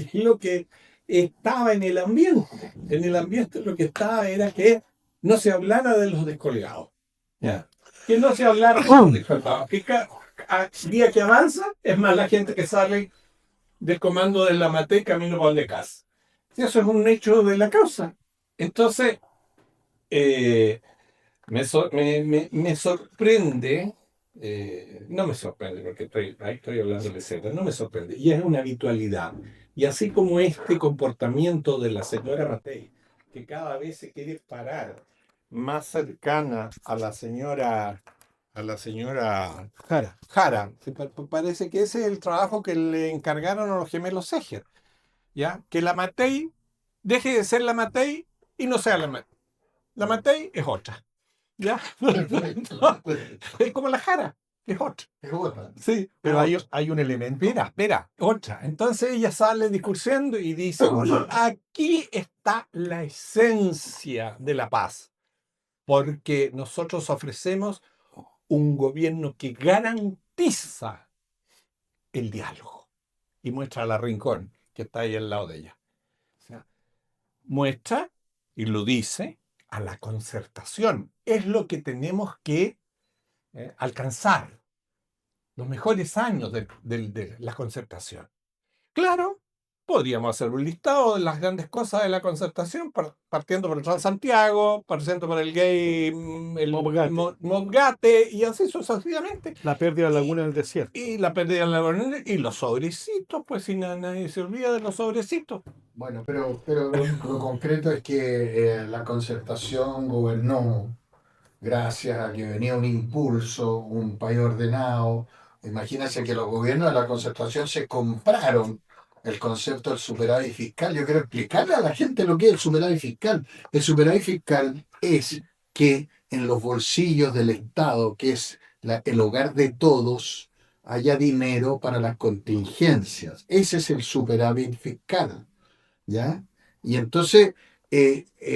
es lo que estaba en el ambiente? En el ambiente lo que estaba era que no se hablara de los descolgados. ¿Ya? Que no se hablara de los descolgados. Que a día que avanza, es más la gente que sale del comando de la Matei camino para donde casa. Eso es un hecho de la causa. Entonces, me sorprende, no me sorprende porque estoy hablando de Z, no me sorprende, y es una habitualidad. Y así como este comportamiento de la señora Matei, que cada vez se quiere parar más cercana a la señora Jara, parece que ese es el trabajo que le encargaron a los gemelos Seger, ¿ya? Que la Matei deje de ser la Matei y no sea la Matei. La Matei es otra. ¿Ya? Es como la Jara, es otra. Sí, Pero hay un elemento. Espera, otra. Entonces ella sale discursando y dice, aquí está la esencia de la paz, porque nosotros ofrecemos un gobierno que garantiza el diálogo. Y muestra a la Rincón, que está ahí al lado de ella. O sea, muestra, y lo dice, a la concertación. Es lo que tenemos que alcanzar. Los mejores años de la concertación. Claro, podríamos hacer un listado de las grandes cosas de la concertación, partiendo por el Transantiago, partiendo por el gay, el Mobgate, y así sucesivamente. La pérdida de la laguna del desierto. Y la pérdida de la laguna, y los sobrecitos, pues si nadie se olvida de los sobrecitos. Bueno, pero lo concreto es que la concertación gobernó gracias a que venía un impulso, un país ordenado. Imagínense que los gobiernos de la concertación se compraron el concepto del superávit fiscal. Yo quiero explicarle a la gente lo que es el superávit fiscal. El superávit fiscal es que en los bolsillos del Estado, que es el hogar de todos, haya dinero para las contingencias. Ese es el superávit fiscal, ¿ya? Y entonces,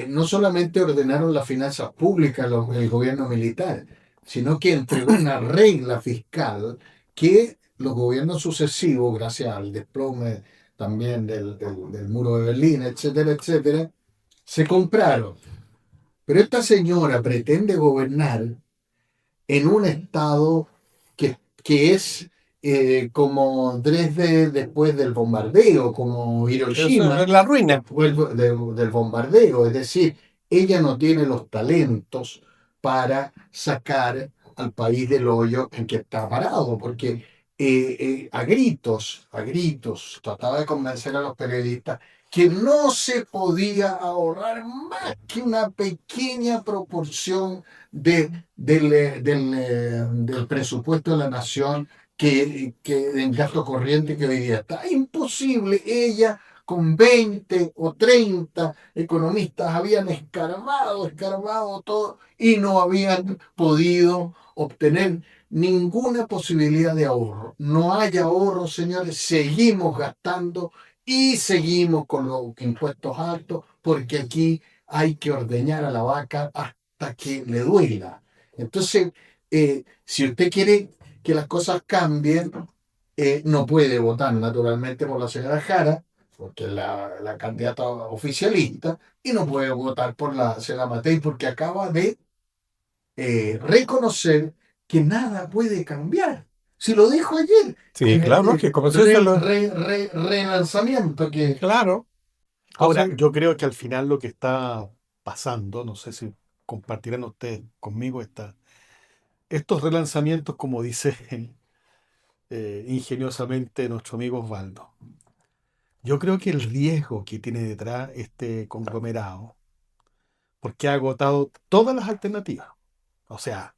no solamente ordenaron las finanzas públicas el gobierno militar, sino que entregó una regla fiscal que los gobiernos sucesivos, gracias al desplome también del muro de Berlín, etcétera, etcétera, se compraron. Pero esta señora pretende gobernar en un Estado que es como Dresde después del bombardeo, como Eso Hiroshima es la ruina. después del bombardeo. Es decir, ella no tiene los talentos para sacar al país del hoyo en que está parado, porque a gritos, trataba de convencer a los periodistas que no se podía ahorrar más que una pequeña proporción del presupuesto de la nación que en gasto corriente que hoy día está. Imposible. Ella con 20 o 30 economistas habían escarbado todo y no habían podido obtener ninguna posibilidad de ahorro. No hay ahorro, señores, seguimos gastando y seguimos con los impuestos altos porque aquí hay que ordeñar a la vaca hasta que le duela. Entonces, si usted quiere que las cosas cambien, no puede votar naturalmente por la señora Jara, porque es la candidata oficialista, y no puede votar por la señora Matei porque acaba de reconocer que nada puede cambiar. Si lo dijo ayer, Sí, claro, que como si eso lo... relanzamiento, que Claro. Ahora, Entonces, yo creo que al final lo que está pasando, no sé si compartirán ustedes conmigo estos relanzamientos, como dice ingeniosamente nuestro amigo Osvaldo. Yo creo que el riesgo que tiene detrás este conglomerado, porque ha agotado todas las alternativas, o sea,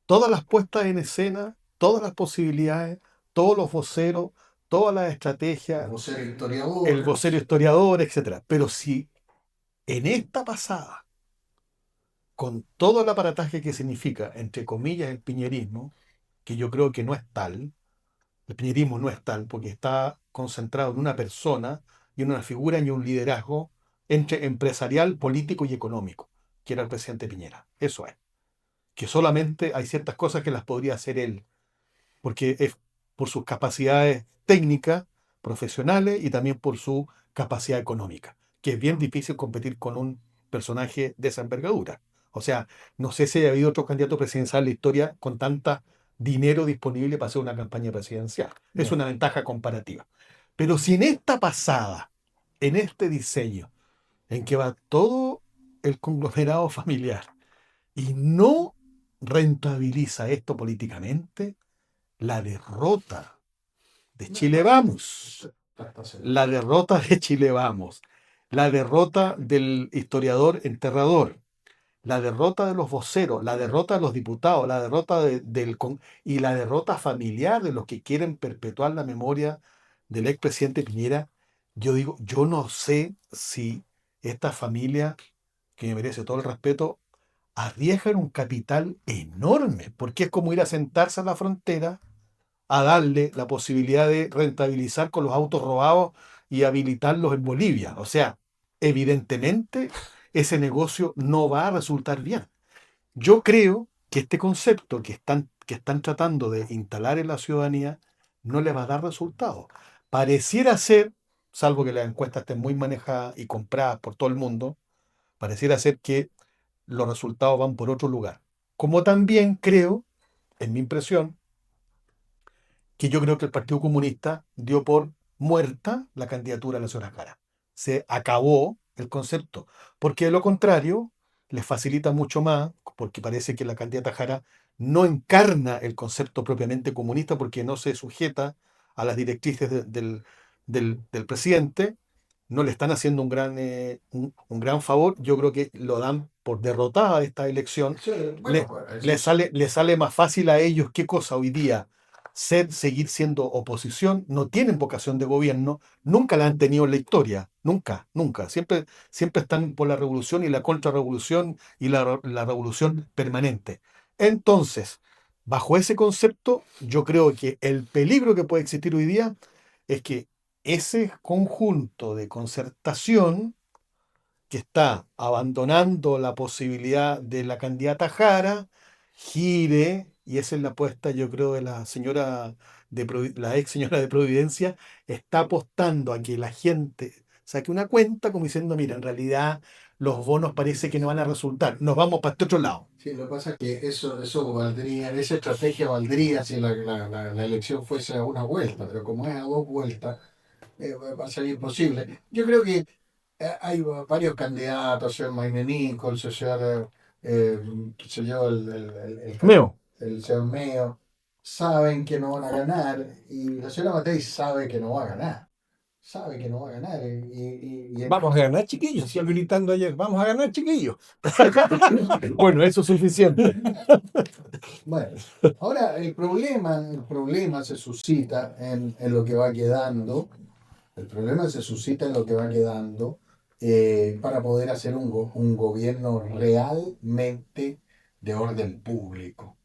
todas las puestas en escena, todas las posibilidades, todos los voceros, todas las estrategias, como ser el historiador, vocero historiador, etcétera. Pero si en esta pasada, con todo el aparataje que significa, entre comillas, el piñerismo, que yo creo que no es tal, el piñerismo no es tal, porque está concentrado en una persona y en una figura y un liderazgo entre empresarial, político y económico, que era el presidente Piñera. Eso es. Que solamente hay ciertas cosas que las podría hacer él, porque es por sus capacidades técnicas, profesionales y también por su capacidad económica, que es bien difícil competir con un personaje de esa envergadura. O sea, no sé si haya habido otro candidato presidencial en la historia con tanta dinero disponible para hacer una campaña presidencial. Es no. una ventaja comparativa. Pero si en esta pasada, en este diseño, en que va todo el conglomerado familiar y no rentabiliza esto políticamente, la derrota de Chile Vamos, la derrota de Chile Vamos, la derrota del historiador enterrador, la derrota de los voceros, la derrota de los diputados, la derrota y la derrota familiar de los que quieren perpetuar la memoria del expresidente Piñera. Yo digo, yo no sé si esta familia, que me merece todo el respeto, arriesgan un capital enorme, porque es como ir a sentarse a la frontera a darle la posibilidad de rentabilizar con los autos robados y habilitarlos en Bolivia. O sea, evidentemente ese negocio no va a resultar bien. Yo creo que este concepto que están tratando de instalar en la ciudadanía no le va a dar resultados. Pareciera ser, salvo que las encuestas estén muy manejadas y compradas por todo el mundo, pareciera ser que los resultados van por otro lugar. Como también creo, en mi impresión, que yo creo que el Partido Comunista dio por muerta la candidatura de la señora Jara. Se acabó el concepto, porque de lo contrario les facilita mucho más, porque parece que la candidata Jara no encarna el concepto propiamente comunista porque no se sujeta a las directrices del presidente, no le están haciendo un gran favor. Yo creo que lo dan por derrotada esta elección. sí, Le, bueno, pues, le sale más fácil a ellos, ¿qué cosa hoy día? Seguir siendo oposición, no tienen vocación de gobierno, nunca la han tenido en la historia, nunca, nunca. Siempre están por la revolución y la contrarrevolución y la revolución permanente. Entonces, bajo ese concepto, yo creo que el peligro que puede existir hoy día es que ese conjunto de concertación que está abandonando la posibilidad de la candidata Jara, gire, y esa es la apuesta, yo creo, de la señora la ex señora de Providencia, está apostando a que la gente saque una cuenta como diciendo, mira, en realidad los bonos parece que no van a resultar. Nos vamos para este otro lado. Sí, lo que pasa es que eso valdría, esa estrategia valdría si la elección fuese a una vuelta, pero como es a dos vueltas, va a ser imposible. Yo creo que hay varios candidatos, el señor Maine Nichols, el señor, qué sé yo, Meo. el señor Meo, saben que no van a ganar, y la señora Matei sabe que no va a ganar. Sabe que no va a ganar. Vamos a ganar, chiquillos. Sigo gritando ayer, vamos a ganar, chiquillos. Bueno, eso es suficiente. Bueno, ahora el problema se suscita en lo que va quedando. El problema se suscita en lo que va quedando para poder hacer un gobierno realmente de orden público.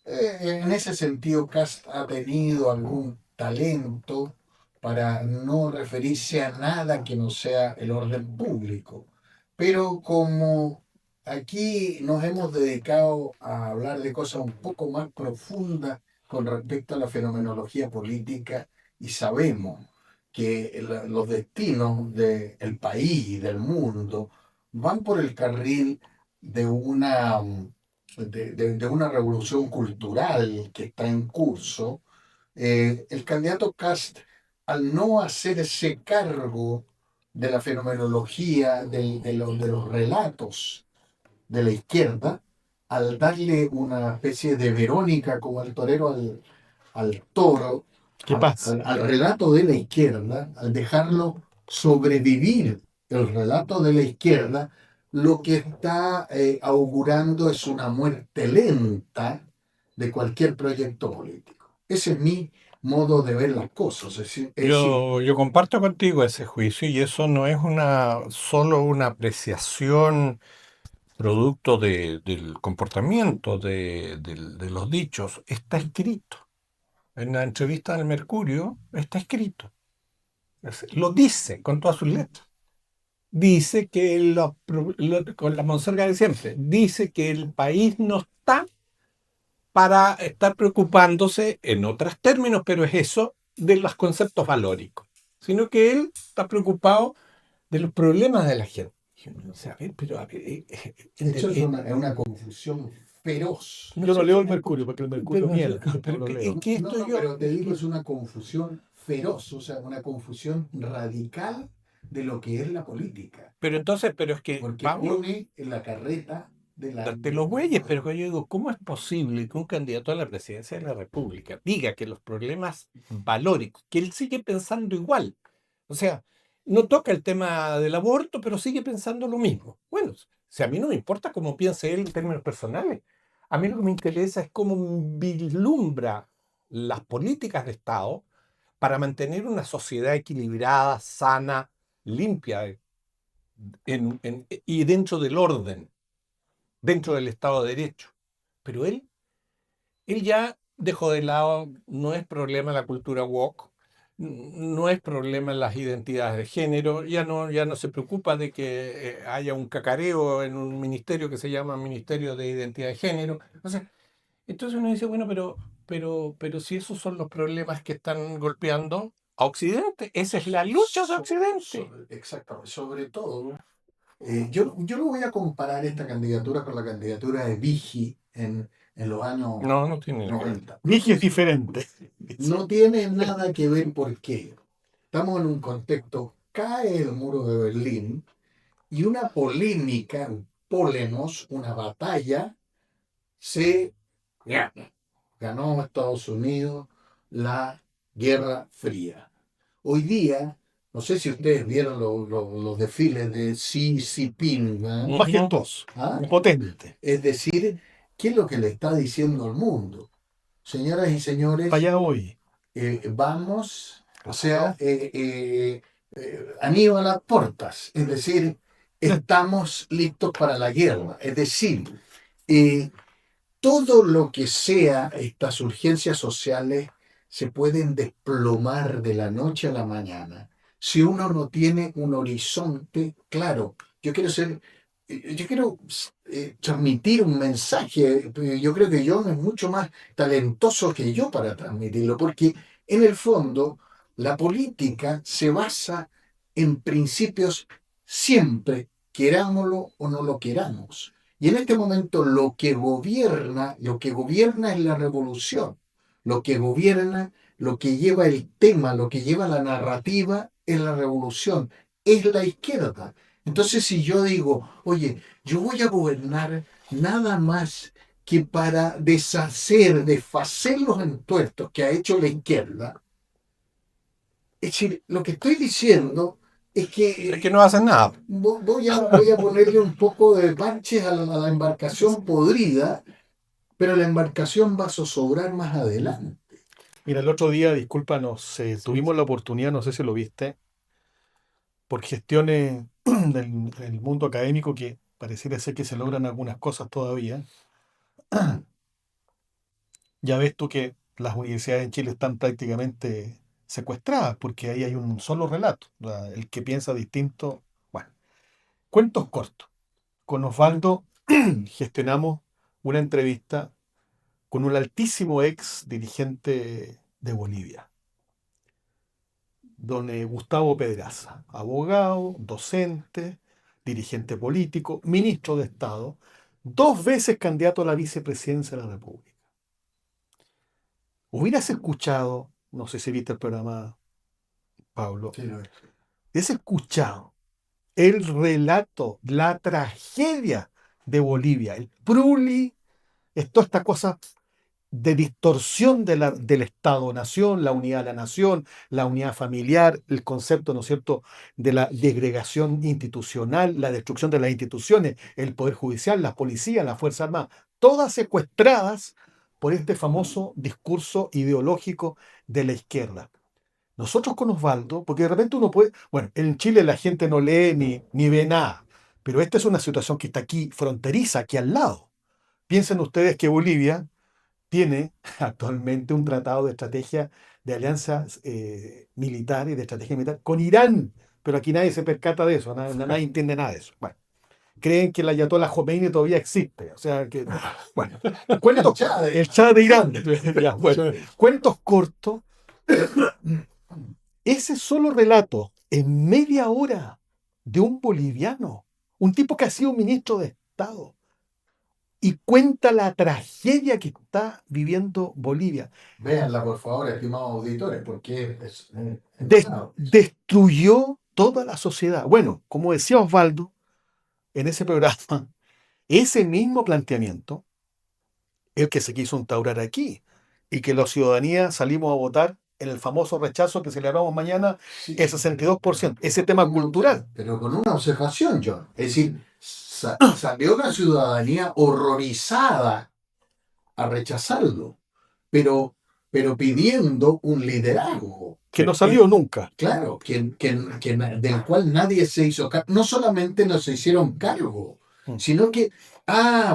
En ese sentido, Kast ha tenido algún talento para no referirse a nada que no sea el orden público. Pero como aquí nos hemos dedicado a hablar de cosas un poco más profundas con respecto a la fenomenología política y sabemos que los destinos del país y del mundo van por el carril de una revolución cultural que está en curso, el candidato Kast, al no hacerse cargo de la fenomenología de los relatos de la izquierda, al darle una especie de Verónica como el torero al toro, ¿Qué pasa? al relato de la izquierda, al dejarlo sobrevivir el relato de la izquierda, lo que está augurando es una muerte lenta de cualquier proyecto político. Ese es mi modo de ver las cosas. Yo comparto contigo ese juicio y eso no es solo una apreciación producto del comportamiento, de los dichos. Está escrito. En la entrevista del Mercurio está escrito. Lo dice con todas sus letras. Dice que con la monserga de siempre, dice que el país no está para estar preocupándose, en otros términos, pero es eso, de los conceptos valóricos, sino que él está preocupado de los problemas de la gente. Y uno dice, a ver, Eso es una confusión feroz. Yo no leo el Mercurio porque el Mercurio miente. pero no lo ¿en leo. qué estoy yo? Pero te digo, es una confusión feroz, o sea, una confusión radical de lo que es la política. Pero entonces, es que Porque vamos pone en la carreta de los bueyes, pero yo digo, ¿cómo es posible que un candidato a la presidencia de la República diga que los problemas valóricos, que él sigue pensando igual? O sea, no toca el tema del aborto, pero sigue pensando lo mismo. Bueno, si a mí no me importa cómo piense él en términos personales, a mí lo que me interesa es cómo vislumbra las políticas de Estado para mantener una sociedad equilibrada, sana, limpia y dentro del orden, dentro del Estado de Derecho. Pero él ya dejó de lado, no es problema la cultura woke, no es problema las identidades de género, ya no se preocupa de que haya un cacareo en un ministerio que se llama Ministerio de Identidad de Género. O sea, entonces uno dice, bueno, pero si esos son los problemas que están golpeando a Occidente, esa es la lucha de Occidente. Exactamente, sobre todo, yo no voy a comparar esta candidatura con la candidatura de Vigi en los años No tiene nada que ver. 90. Vigi es diferente. No tiene nada que ver por qué. Estamos en un contexto, cae el muro de Berlín y una polémica, un polemos, una batalla, se ganó Estados Unidos la Guerra Fría. Hoy día, no sé si ustedes vieron los desfiles de Xi Jinping, ¿eh? Majestuoso, ¿Ah? potente. Es decir, ¿qué es lo que le está diciendo al mundo? Señoras y señores, Para allá voy. vamos, o sea, Aníbal a las portas, es decir, estamos listos para la guerra, es decir, todo lo que sea estas urgencias sociales se pueden desplomar de la noche a la mañana si uno no tiene un horizonte claro. Yo quiero transmitir un mensaje. Yo creo que John es mucho más talentoso que yo para transmitirlo, porque en el fondo la política se basa en principios siempre querámoslo o no lo queramos. Y en este momento lo que gobierna es la revolución. Lo que gobierna, lo que lleva el tema, lo que lleva la narrativa es la revolución, es la izquierda. Entonces, si yo digo, oye, yo voy a gobernar nada más que para deshacer los entuertos que ha hecho la izquierda, es decir, lo que estoy diciendo es Es que que no hacen nada. voy a ponerle un poco de parches a la embarcación podrida, pero la embarcación va a zozobrar más adelante. Mira, el otro día, discúlpanos, tuvimos la oportunidad, no sé si lo viste, por gestiones del mundo académico que pareciera ser que se logran algunas cosas todavía. Ya ves tú que las universidades en Chile están prácticamente secuestradas porque ahí hay un solo relato. El que piensa distinto. Bueno, cuentos cortos. Con Osvaldo gestionamos una entrevista con un altísimo ex dirigente de Bolivia, don Gustavo Pedraza, abogado, docente, dirigente político, ministro de Estado, 2 veces candidato a la vicepresidencia de la República. Hubieras escuchado, no sé si viste el programa, Pablo, hubieras escuchado el relato, la tragedia de Bolivia, el pruli, es toda esta cosa de distorsión del Estado-nación, la unidad de la nación, la unidad familiar, el concepto, ¿no es cierto?, de la segregación institucional, la destrucción de las instituciones, el Poder Judicial, las policías, las Fuerzas Armadas, todas secuestradas por este famoso discurso ideológico de la izquierda. Nosotros con Osvaldo, porque de repente uno puede, bueno, en Chile la gente no lee ni ve nada, pero esta es una situación que está aquí fronteriza, aquí al lado. Piensen ustedes que Bolivia tiene actualmente un tratado de estrategia de alianzas militar y de estrategia militar con Irán, pero aquí nadie se percata de eso, nadie entiende nada de eso. Bueno, creen que el Ayatollah Khomeini todavía existe, o sea que, bueno, cuentos, el Shah de Irán, ya, bueno, cuentos cortos, ese solo relato en media hora de un boliviano, un tipo que ha sido ministro de Estado, y cuenta la tragedia que está viviendo Bolivia. Véanla, por favor, estimados auditores, porque Destruyó toda la sociedad. Bueno, como decía Osvaldo en ese programa, ese mismo planteamiento, el que se quiso instaurar aquí, y que la ciudadanía salimos a votar en el famoso rechazo que celebramos mañana, sí, el 62%, ese tema cultural. pero con una observación, John. Es decir, salió una ciudadanía horrorizada a rechazarlo, pero pidiendo un liderazgo. Que no salió nunca. Claro, del cual nadie se hizo cargo. No solamente no se hicieron cargo, sino que,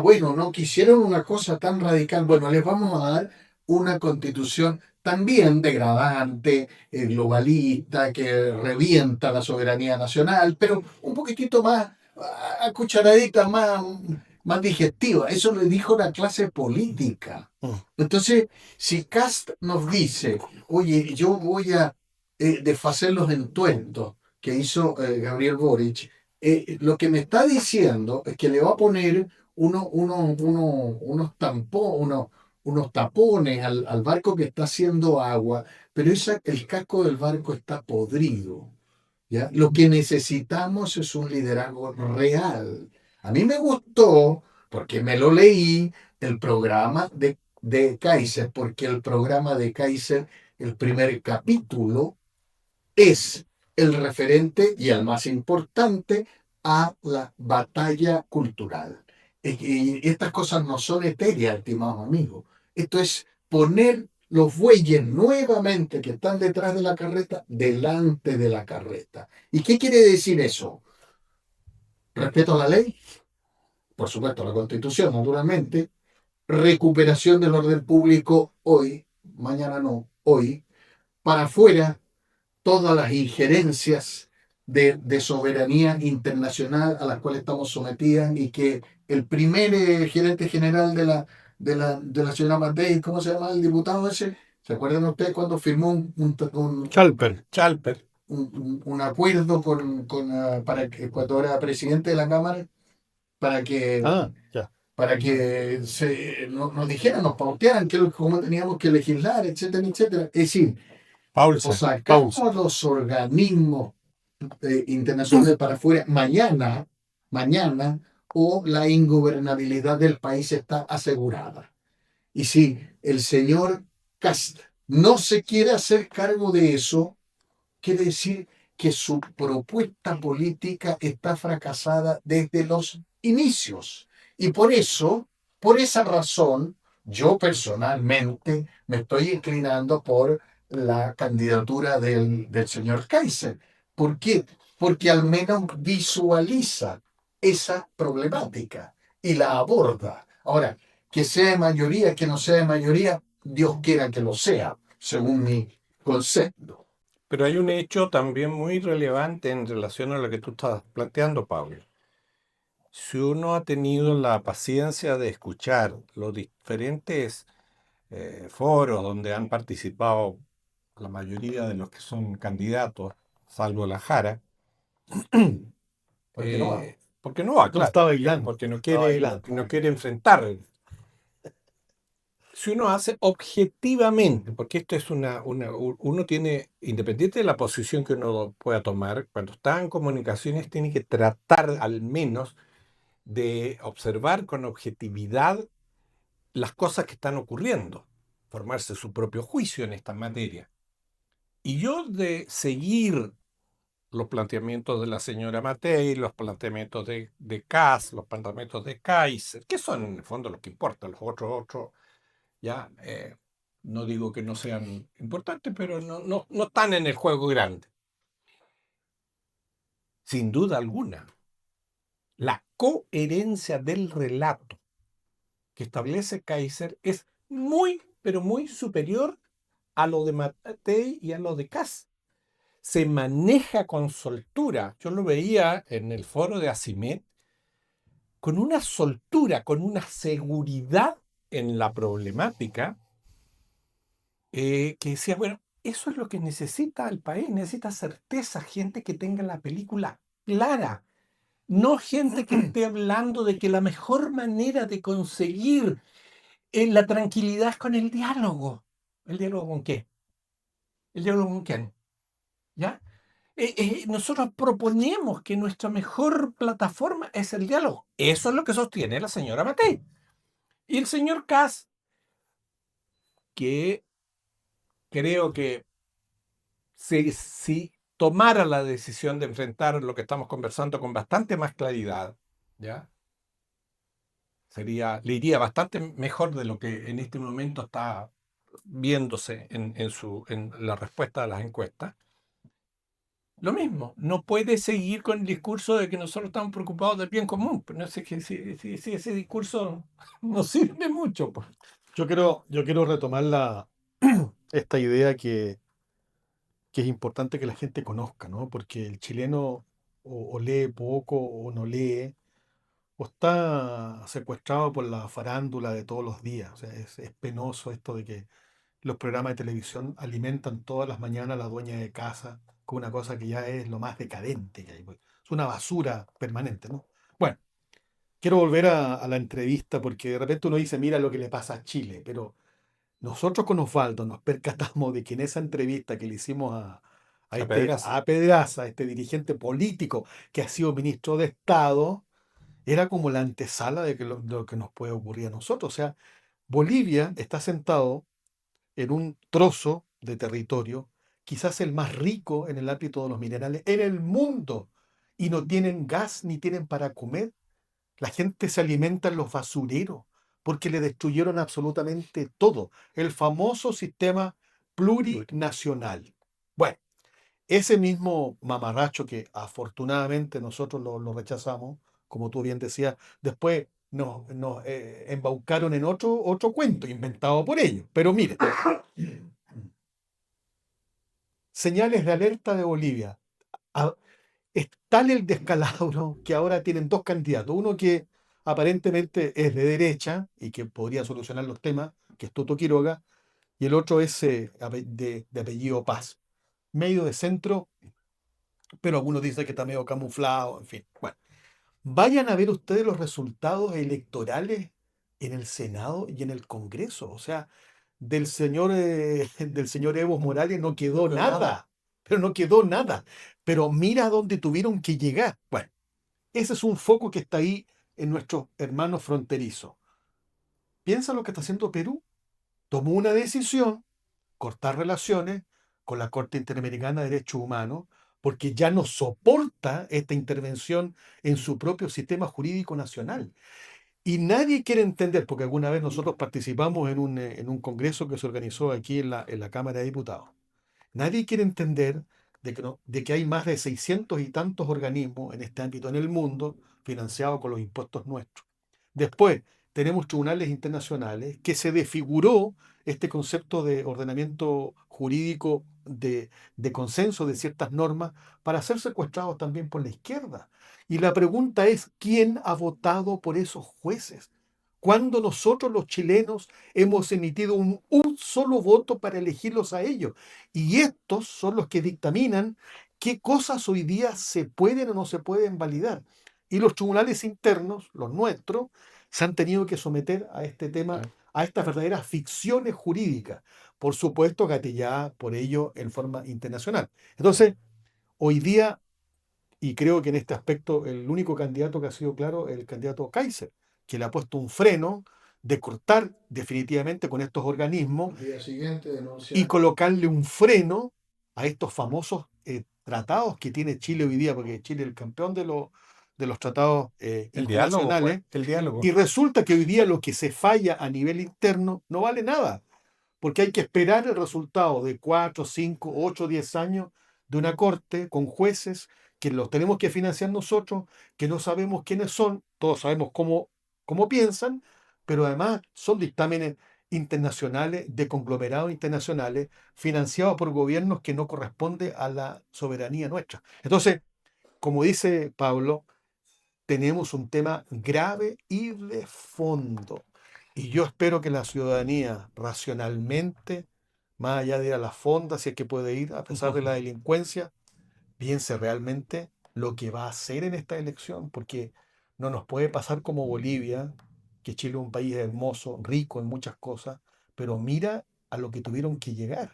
bueno, no quisieron una cosa tan radical. Bueno, les vamos a dar una constitución también degradante, globalista, que revienta la soberanía nacional, pero un poquitito más, a cucharadita más digestiva. Eso le dijo la clase política. Entonces, si Kast nos dice, oye, yo voy a desfacer los entuertos que hizo Gabriel Boric, lo que me está diciendo es que le va a poner unos tapones al barco que está haciendo agua, pero el casco del barco está podrido. ¿Ya? Lo que necesitamos es un liderazgo real. A mí me gustó, porque me lo leí, el programa de Kaiser, porque el programa de Kaiser, el primer capítulo, es el referente y el más importante a la batalla cultural. Y estas cosas no son etéreas, estimados amigos. Esto es poner los bueyes nuevamente que están detrás de la carreta, delante de la carreta. ¿Y qué quiere decir eso? Respeto a la ley, por supuesto, la Constitución, naturalmente, recuperación del orden público hoy, mañana no, hoy, para afuera todas las injerencias de soberanía internacional a las cuales estamos sometidas y que el primer gerente general de la señora Matei, ¿cómo se llama el diputado ese? ¿Se acuerdan ustedes cuando firmó un Chalper. un acuerdo para que cuando era presidente de la Cámara, para que, Ah, ya. nos dijeran, nos pautearan cómo teníamos que legislar, etcétera, etcétera. Es decir, o Pausa. sacamos a los organismos internacionales para afuera mañana, o la ingobernabilidad del país está asegurada. Y si el señor Kast no se quiere hacer cargo de eso, quiere decir que su propuesta política está fracasada desde los inicios. Y por esa razón, yo personalmente me estoy inclinando por la candidatura del señor Kaiser. ¿Por qué? Porque al menos visualiza esa problemática y la aborda. Ahora, que sea de mayoría, que no sea de mayoría, Dios quiera que lo sea, según mi concepto. Pero hay un hecho también muy relevante en relación a lo que tú estás planteando, Pablo. Si uno ha tenido la paciencia de escuchar los diferentes foros donde han participado la mayoría de los que son candidatos, salvo la Jara, Porque no va. porque no va, No, claro, está bailando. porque no Está bailando. quiere enfrentar. Si uno hace objetivamente, porque esto es uno tiene, independiente de la posición que uno pueda tomar, cuando está en comunicaciones tiene que tratar al menos de observar con objetividad las cosas que están ocurriendo, formarse su propio juicio en esta materia. Y yo de seguir los planteamientos de la señora Matei, los planteamientos de Kass, los planteamientos de Kaiser, que son en el fondo los que importan, los otros ya, no digo que no sean importantes, pero no están en el juego grande. Sin duda alguna, la coherencia del relato que establece Kaiser es muy, pero muy superior a lo de Matei y a lo de Kass. Se maneja con soltura. Yo lo veía en el foro de Asimet con una soltura, con una seguridad en la problemática, que decía, bueno, eso es lo que necesita el país, necesita certeza, gente que tenga la película clara, no gente que esté hablando de que la mejor manera de conseguir la tranquilidad es con el diálogo. ¿El diálogo con qué? ¿El diálogo con quién? ¿Ya? Nosotros proponemos que nuestra mejor plataforma es el diálogo. Eso es lo que sostiene la señora Matei. Y el señor Kass, que creo que si tomara la decisión de enfrentar lo que estamos conversando con bastante más claridad, ¿ya? Le iría bastante mejor de lo que en este momento está viéndose en la respuesta a las encuestas. Lo mismo, no puede seguir con el discurso de que nosotros estamos preocupados del bien común. Pero no sé si ese discurso no sirve mucho, pues. Yo quiero retomar esta idea que es importante que la gente conozca, ¿no? Porque el chileno o lee poco o no lee, o está secuestrado por la farándula de todos los días. O sea, es penoso esto de que los programas de televisión alimentan todas las mañanas a la dueña de casa con una cosa que ya es lo más decadente que hay, pues. Es una basura permanente, ¿no? Bueno, quiero volver a la entrevista porque de repente uno dice, mira lo que le pasa a Chile, pero nosotros con Osvaldo nos percatamos de que en esa entrevista que le hicimos A Pedraza. a Pedraza, este dirigente político que ha sido ministro de Estado, era como la antesala de lo que nos puede ocurrir a nosotros. O sea, Bolivia está sentado en un trozo de territorio, quizás el más rico en el ámbito de los minerales en el mundo, y no tienen gas ni tienen para comer. La gente se alimenta en los basureros porque le destruyeron absolutamente todo. El famoso sistema plurinacional. Bueno, ese mismo mamarracho que afortunadamente nosotros lo rechazamos, como tú bien decías, después nos embaucaron en otro cuento inventado por ellos. Pero mire, señales de alerta de Bolivia. A- Es tal el descalabro que ahora tienen dos candidatos. Uno que aparentemente es de derecha y que podría solucionar los temas, que es Toto Quiroga, y el otro es de apellido Paz. Medio de centro, pero algunos dicen que está medio camuflado, en fin. Bueno, vayan a ver ustedes los resultados electorales en el Senado y en el Congreso. O sea, del señor Evo Morales no quedó nada, pero no quedó nada. Pero mira a dónde tuvieron que llegar. Bueno, ese es un foco que está ahí en nuestros hermanos fronterizos. Piensa lo que está haciendo Perú. Tomó una decisión, cortar relaciones con la Corte Interamericana de Derechos Humanos, porque ya no soporta esta intervención en su propio sistema jurídico nacional. Y nadie quiere entender, porque alguna vez nosotros participamos en un congreso que se organizó aquí en la Cámara de Diputados. Nadie quiere entender de que hay más de 600 y tantos organismos en este ámbito en el mundo, financiados con los impuestos nuestros. Después, tenemos tribunales internacionales que se desfiguró este concepto de ordenamiento jurídico de consenso de ciertas normas para ser secuestrados también por la izquierda. Y la pregunta es, ¿quién ha votado por esos jueces? Cuando nosotros los chilenos hemos emitido un solo voto para elegirlos a ellos. Y estos son los que dictaminan qué cosas hoy día se pueden o no se pueden validar. Y los tribunales internos, los nuestros, se han tenido que someter a este tema, a estas verdaderas ficciones jurídicas, por supuesto gatilladas por ello en forma internacional. Entonces, hoy día, y creo que en este aspecto el único candidato que ha sido claro es el candidato Kaiser, que le ha puesto un freno de cortar definitivamente con estos organismos Al día siguiente y denuncia. colocarle un freno a estos famosos tratados que tiene Chile hoy día, porque Chile es el campeón de los tratados El diálogo, internacionales, el diálogo. y resulta que hoy día lo que se falla a nivel interno no vale nada, porque hay que esperar el resultado de 4, 5, 8, 10 años de una corte con jueces que los tenemos que financiar nosotros, que no sabemos quiénes son, todos sabemos cómo piensan, pero además son dictámenes internacionales, de conglomerados internacionales, financiados por gobiernos que no corresponden a la soberanía nuestra. Entonces, como dice Pablo, tenemos un tema grave y de fondo. Y yo espero que la ciudadanía racionalmente, más allá de ir a las fondas, si es que puede ir, a pesar de la delincuencia, piense realmente lo que va a hacer en esta elección, porque no nos puede pasar como Bolivia, que Chile es un país hermoso, rico en muchas cosas, pero mira a lo que tuvieron que llegar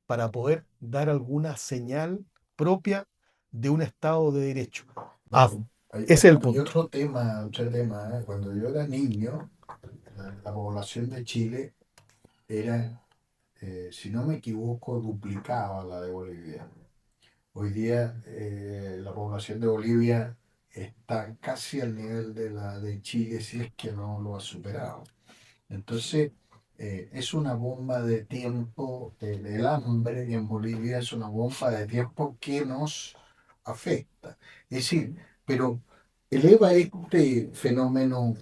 para poder dar alguna señal propia de un Estado de Derecho. Ese es el punto. Otro tema, cuando yo era niño, la población de Chile era, si no me equivoco, duplicaba la de Bolivia. Hoy día la población de Bolivia está casi al nivel de la de Chile, si es que no lo ha superado. Entonces, es una bomba de tiempo, el hambre en Bolivia es una bomba de tiempo que nos afecta. Es decir, pero eleva este fenómeno,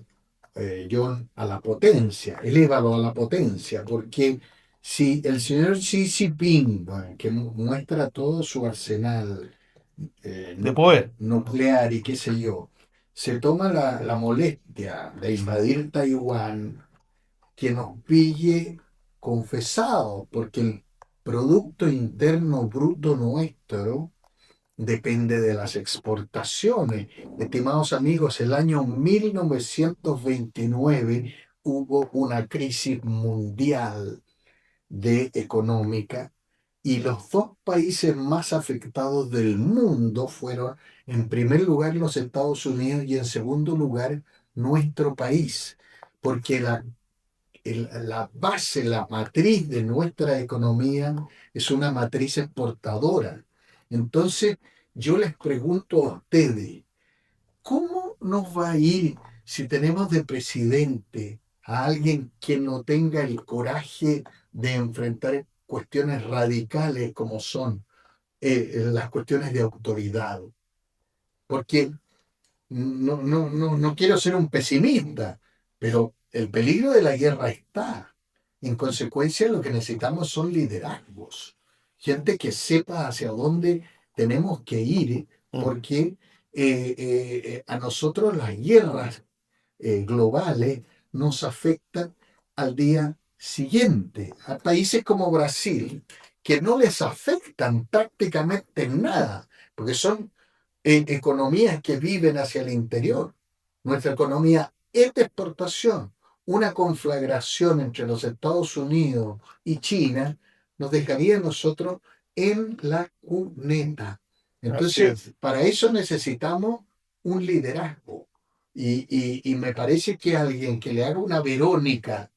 John, a la potencia, elévalo a la potencia, porque si el señor Xi Jinping, bueno, que muestra todo su arsenal De poder. nuclear y qué sé yo, se toma la molestia de invadir Taiwán, que nos pille confesado, porque el Producto Interno Bruto nuestro depende de las exportaciones. Estimados amigos, el año 1929 hubo una crisis mundial económica y los dos países más afectados del mundo fueron, en primer lugar, los Estados Unidos y en segundo lugar, nuestro país, porque la base, la matriz de nuestra economía es una matriz exportadora. Entonces, yo les pregunto a ustedes, ¿cómo nos va a ir si tenemos de presidente a alguien que no tenga el coraje de enfrentar cuestiones radicales como son las cuestiones de autoridad? Porque no quiero ser un pesimista, pero el peligro de la guerra está. En consecuencia, lo que necesitamos son liderazgos, gente que sepa hacia dónde tenemos que ir, porque a nosotros las guerras globales nos afectan al día siguiente. A países como Brasil, que no les afectan prácticamente nada, porque son economías que viven hacia el interior. Nuestra economía es de exportación. Una conflagración entre los Estados Unidos y China nos dejaría a nosotros en la cuneta. Entonces, para eso necesitamos un liderazgo. Y me parece que alguien que le haga una Verónica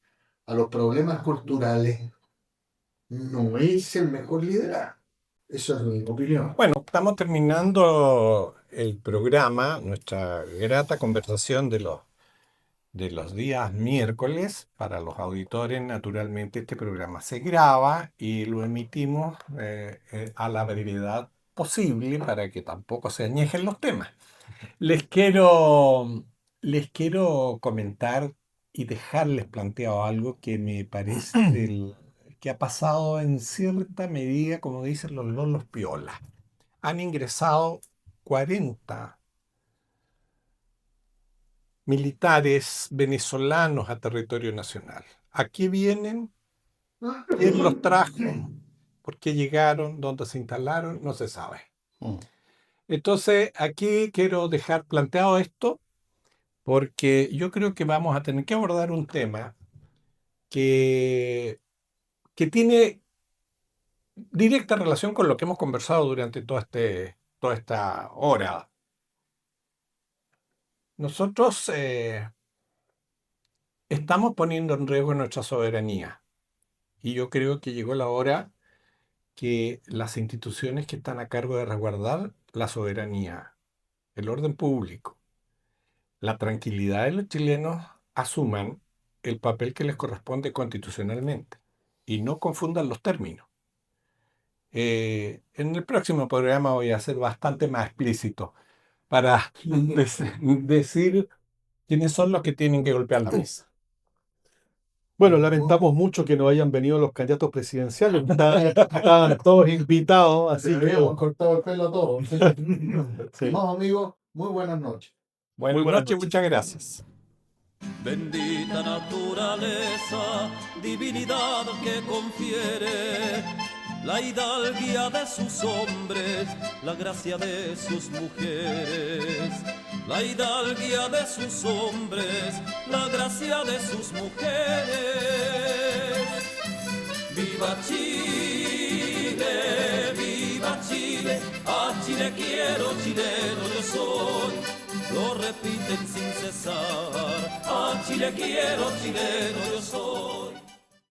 a los problemas culturales no es el mejor liderazgo. Eso es mi opinión. Bueno, estamos terminando el programa, nuestra grata conversación de los días miércoles. Para los auditores, naturalmente, este programa se graba y lo emitimos a la brevedad posible para que tampoco se añejen los temas. Les quiero comentar y dejarles planteado algo que me parece que ha pasado en cierta medida, como dicen los lolos piola. Han ingresado 40 militares venezolanos a territorio nacional. ¿A qué vienen? ¿Quién los trajo? ¿Por qué llegaron? ¿Dónde se instalaron? No se sabe. Entonces, aquí quiero dejar planteado esto porque yo creo que vamos a tener que abordar un tema que tiene directa relación con lo que hemos conversado durante toda esta hora. Nosotros estamos poniendo en riesgo nuestra soberanía y yo creo que llegó la hora que las instituciones que están a cargo de resguardar la soberanía, el orden público, la tranquilidad de los chilenos asuman el papel que les corresponde constitucionalmente y no confundan los términos. En el próximo programa voy a ser bastante más explícito para decir quiénes son los que tienen que golpear la mesa. Bueno, lamentamos mucho que no hayan venido los candidatos presidenciales. Estaban todos invitados, así que hemos cortado el pelo a todos. sí. Estimados amigos, muy buenas noches. Buenas buenas noches, noches. muchas gracias. Bendita naturaleza, divinidad que confiere la hidalguía de sus hombres, la gracia de sus mujeres. La hidalguía de sus hombres, la gracia de sus mujeres. ¡Viva Chile! ¡Viva Chile! A Chile quiero, chileno yo soy. Lo repiten sin cesar. A Chile quiero, chileno yo soy.